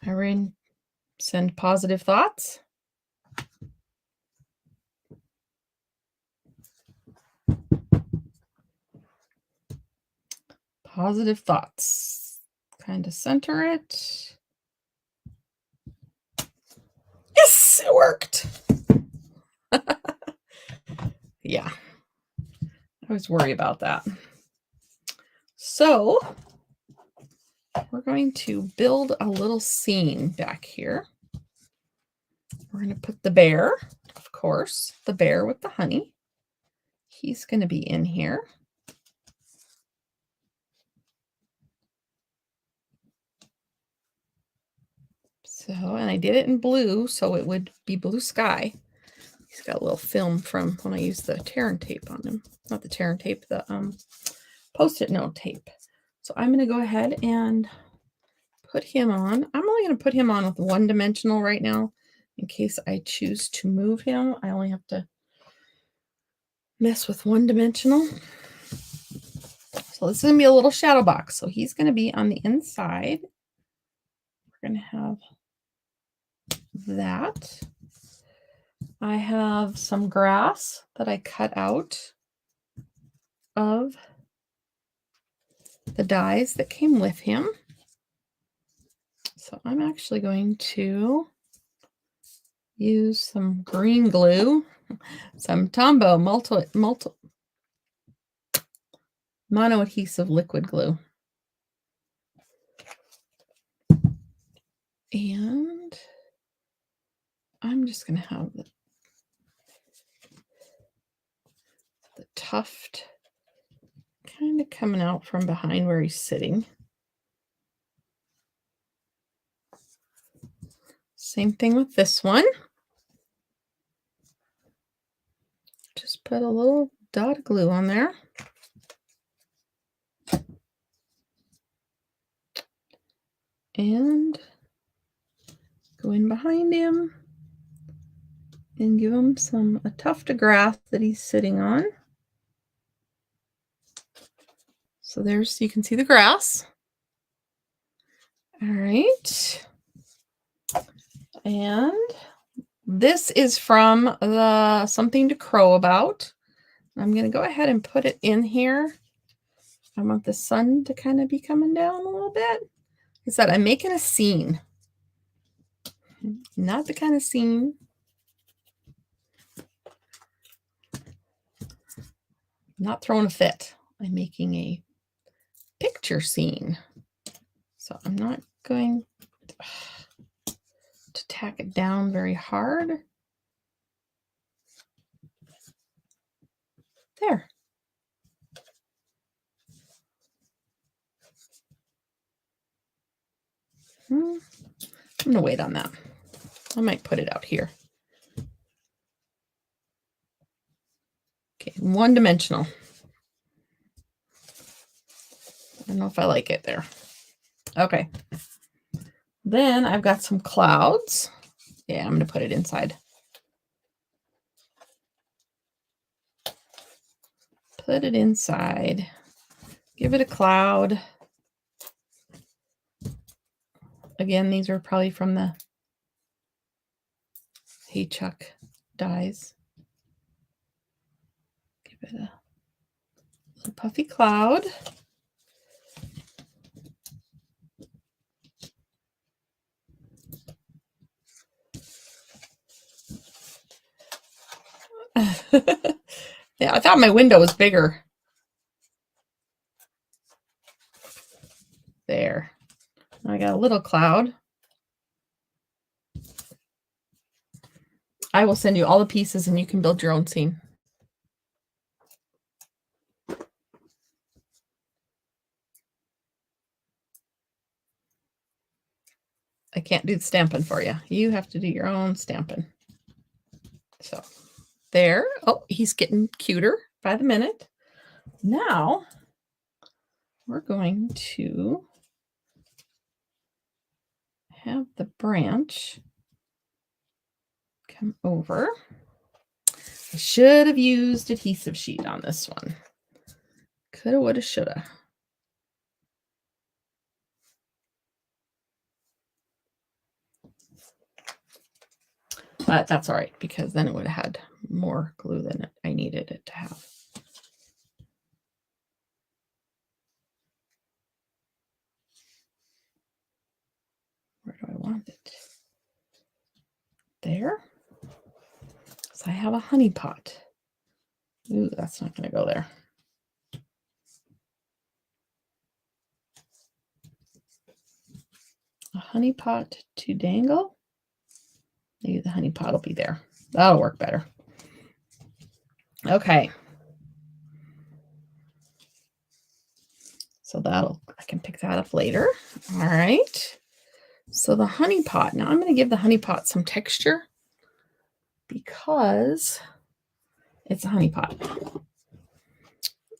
Irene, send positive thoughts. Positive thoughts. Kind of center it. Yes, it worked. Yeah. I always worry about that. So we're going to build a little scene back here. We're going to put the bear, of course, the bear with the honey. He's going to be in here. So, and I did it in blue, so it would be blue sky. He's got a little film from when I used the tear and tape on him. Not the tear and tape, the Post-it note tape. So I'm going to go ahead and put him on. I'm only going to put him on with one dimensional right now. In case I choose to move him, I only have to mess with one dimensional. So this is going to be a little shadow box. So he's going to be on the inside. We're going to have that. I have some grass that I cut out of the dies that came with him. So I'm actually going to use some green glue, some Tombow mono adhesive liquid glue. And I'm just going to have the tuft kind of coming out from behind where he's sitting. Same thing with this one. Just put a little dot of glue on there. And go in behind him and give him a tuft of grass that he's sitting on. So you can see the grass. All right. And this is from the Something to Crow About. I'm going to go ahead and put it in here. I want the sun to kind of be coming down a little bit. Like I said, I'm making a scene. Not the kind of scene. Not throwing a fit. I'm making a picture scene. So I'm not going to tack it down very hard. There. I'm going to wait on that. I might put it out here. Okay, one dimensional. I don't know if I like it there. Okay. Then I've got some clouds. Yeah, I'm going to put it inside. Put it inside. Give it a cloud. Again, these are probably from the Hey Chuck dies. Give it a little puffy cloud. Yeah, I thought my window was bigger. little cloud. I will send you all the pieces and you can build your own scene. I can't do the Stampin' for you. You have to do your own Stampin'. So there. Oh, he's getting cuter by the minute. Now we're going to have the branch come over. I should have used adhesive sheet on this one. Coulda, woulda, shoulda. But that's all right, because then it would have had more glue than I needed it to have. Where do I want it? There. So I have a honey pot. Ooh, that's not going to go there. A honey pot to dangle. Maybe the honey pot will be there. That'll work better. Okay. So I can pick that up later. All right. So the honey pot. Now I'm going to give the honey pot some texture because it's a honey pot.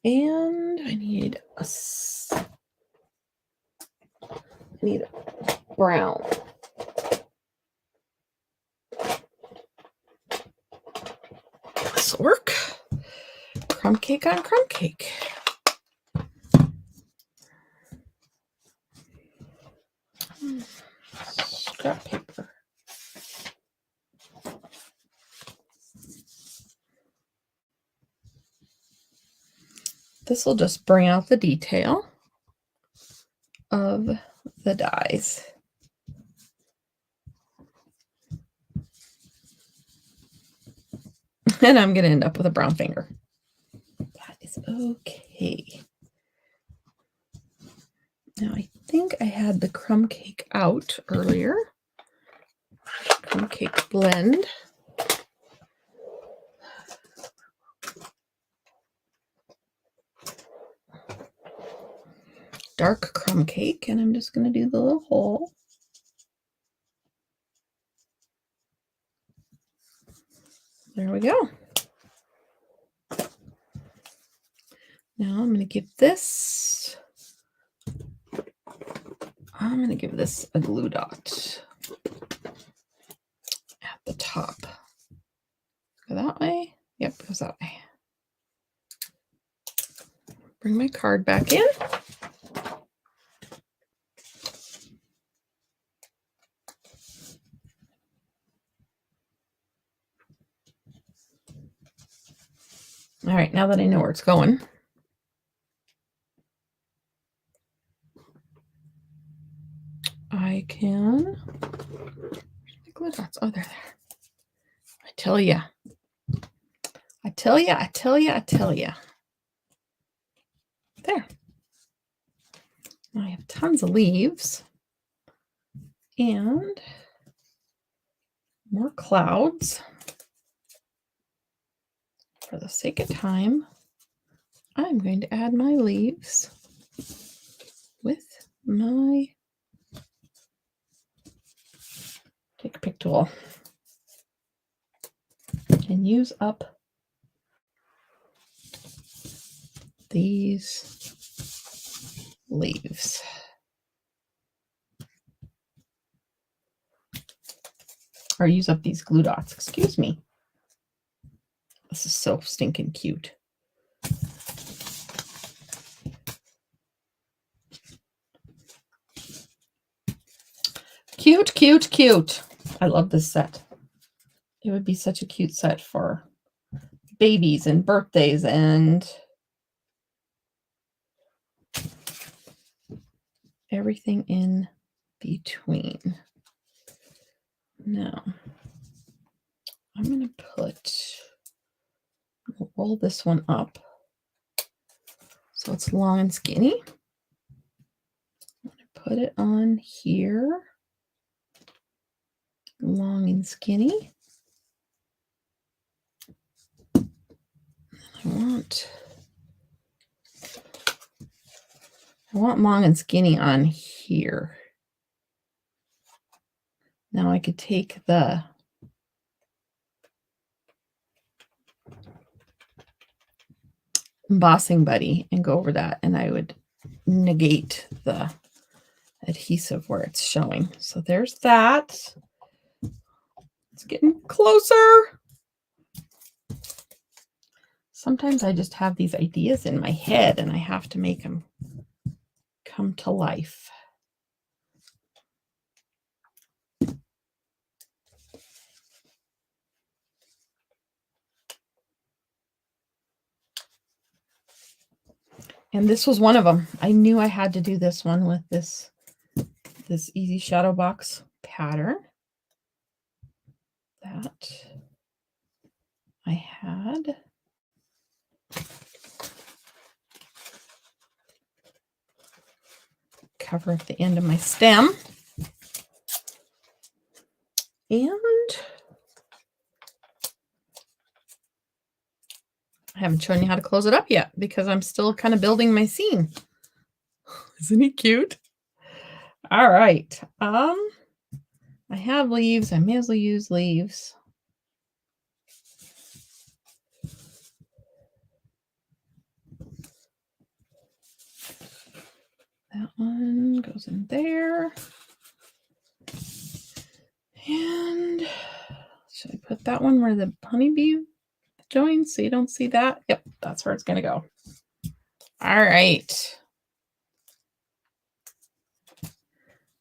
And I need a brown. This will work. Crumb cake on crumb cake. Scrap paper. This will just bring out the detail of the dies. And I'm going to end up with a brown finger. That is okay. Now I think I had the crumb cake out earlier. Crumb cake blend. Dark crumb cake, and I'm just going to do the little hole. There we go. Now I'm going to give this a glue dot at the top. Go that way. Yep, goes that way. Bring my card back in. All right, now that I know where it's going, I can. The glue dots. Oh, they're there. I tell ya. There. Now I have tons of leaves and more clouds. For the sake of time, I'm going to add my leaves with my take a pick tool and use up these leaves. Or use up these glue dots, excuse me. This is so stinking cute. Cute, cute, cute. I love this set. It would be such a cute set for babies and birthdays and everything in between. Now, I'm going to roll this one up so it's long and skinny. I'm going to put it on here, long and skinny. I want long and skinny on here. Now I could take the embossing buddy and go over that, and I would negate the adhesive where it's showing. So there's that. It's getting closer. Sometimes I just have these ideas in my head and I have to make them come to life. And this was one of them. I knew I had to do this one with this easy shadow box pattern that I had. Cover up the end of my stem. And I haven't shown you how to close it up yet because I'm still kind of building my scene. Isn't he cute? All right. I have leaves. I may as well use leaves. That one goes in there. And should I put that one where the honeybee joins so you don't see that? Yep, that's where it's going to go. All right.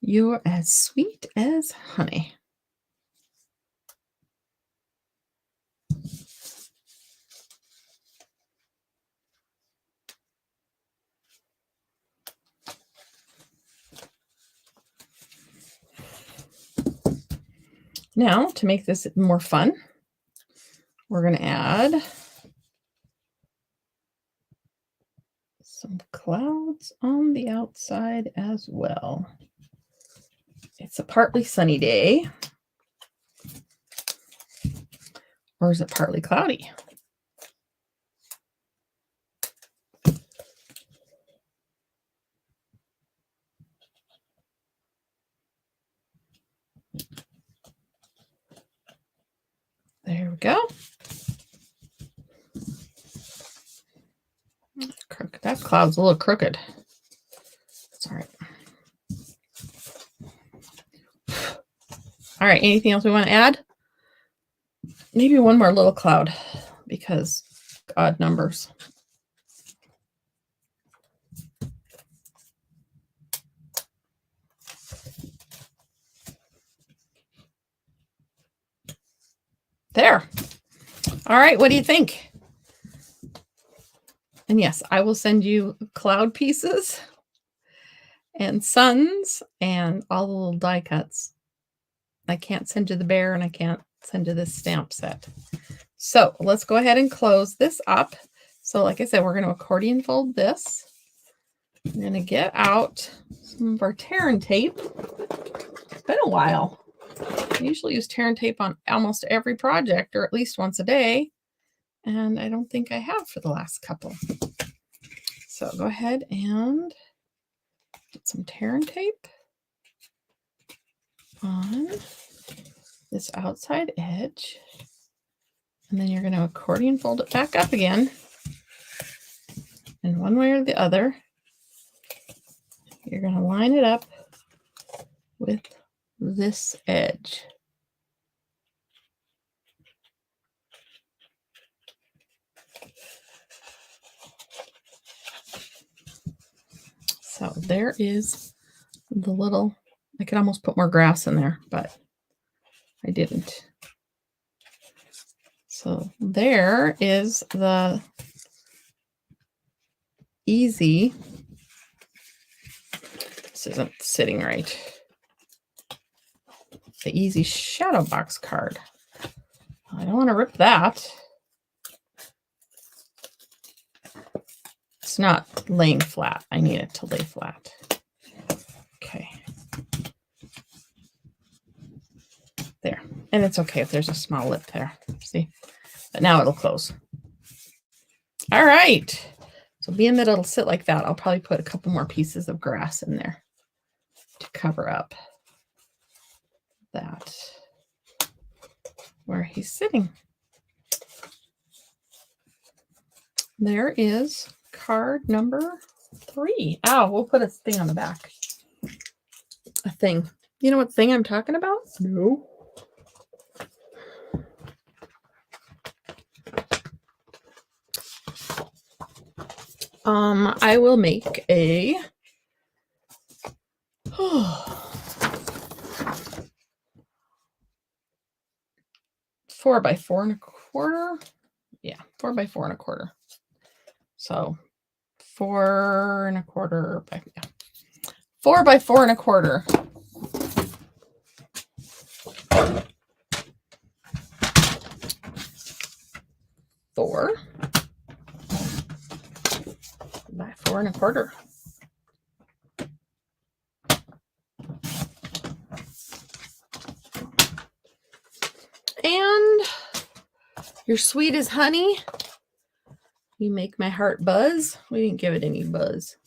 You're as sweet as honey. Now, to make this more fun, we're going to add some clouds on the outside as well. It's a partly sunny day. Or is it partly cloudy? There we go. That cloud's a little crooked. That's all right. All right, anything else we want to add? Maybe one more little cloud because odd numbers. There. All right, what do you think? And yes, I will send you cloud pieces and suns and all the little die cuts. I can't send you the bear and I can't send you this stamp set. So let's go ahead and close this up. So like I said, we're going to accordion fold this. We're going to get out some of our tear and tape. It's been a while. I usually use tear and tape on almost every project or at least once a day. And I don't think I have for the last couple. So go ahead and get some tear and tape on this outside edge. And then you're going to accordion fold it back up again. And one way or the other, you're going to line it up with this edge. So there is the little, I could almost put more grass in there, but I didn't. So there is the easy, this isn't sitting right, the easy shadow box card. I don't want to rip that. It's not laying flat. I need it to lay flat. Okay. There. And it's okay if there's a small lip there. See? But now it'll close. All right. So being that it'll sit like that, I'll probably put a couple more pieces of grass in there to cover up that where he's sitting. There is card number 3. Ow, we'll put a thing on the back. A thing. You know what thing I'm talking about? No. I will make a 4 by 4 1/4. Yeah, 4 by 4 1/4. So 4 1/4 by 4 by 4 1/4. 4 by 4 1/4. And you're sweet as honey. You make my heart buzz. We didn't give it any buzz.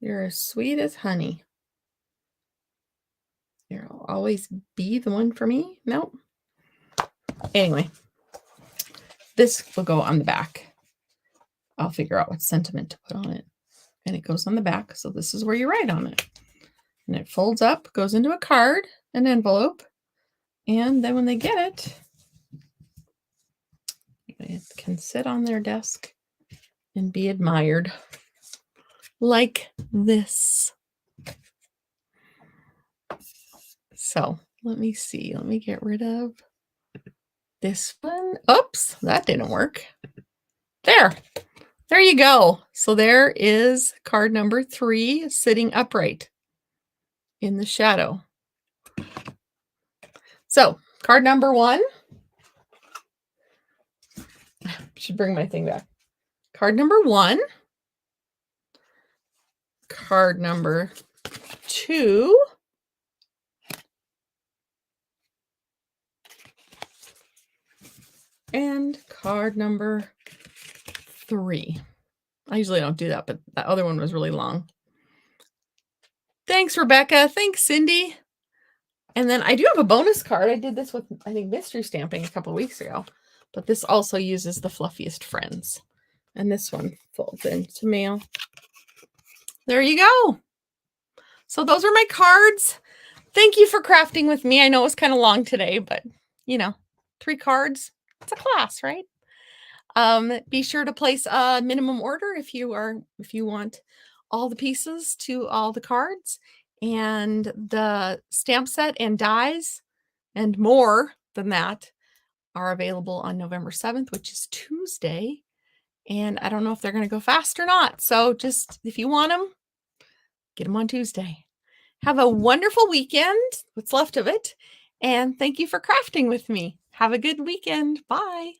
You're as sweet as honey. You'll always be the one for me. Nope. Anyway, this will go on the back. I'll figure out what sentiment to put on it. And it goes on the back. So this is where you write on it. And it folds up, goes into a card, an envelope. And then when they get it, it can sit on their desk and be admired like this. So let me see. Let me get rid of this one. Oops, that didn't work. There you go. So there is card number 3 sitting upright in the shadow. So card number 1. Should bring my thing back. Card number 1. Card number 2. And card number 3. I usually don't do that, but that other one was really long. Thanks, Rebecca. Thanks, Cindy. And then I do have a bonus card. I did this with, I think, mystery stamping a couple of weeks ago. But this also uses the Fluffiest Friends. And this one folds into mail. There you go. So those are my cards. Thank you for crafting with me. I know it was kind of long today, but, you know, 3 cards. It's a class, right? Be sure to place a minimum order if you want all the pieces to all the cards, and the stamp set and dies and more than that are available on November 7th, which is Tuesday. And I don't know if they're going to go fast or not. So just, if you want them, get them on Tuesday. Have a wonderful weekend, what's left of it. And thank you for crafting with me. Have a good weekend. Bye.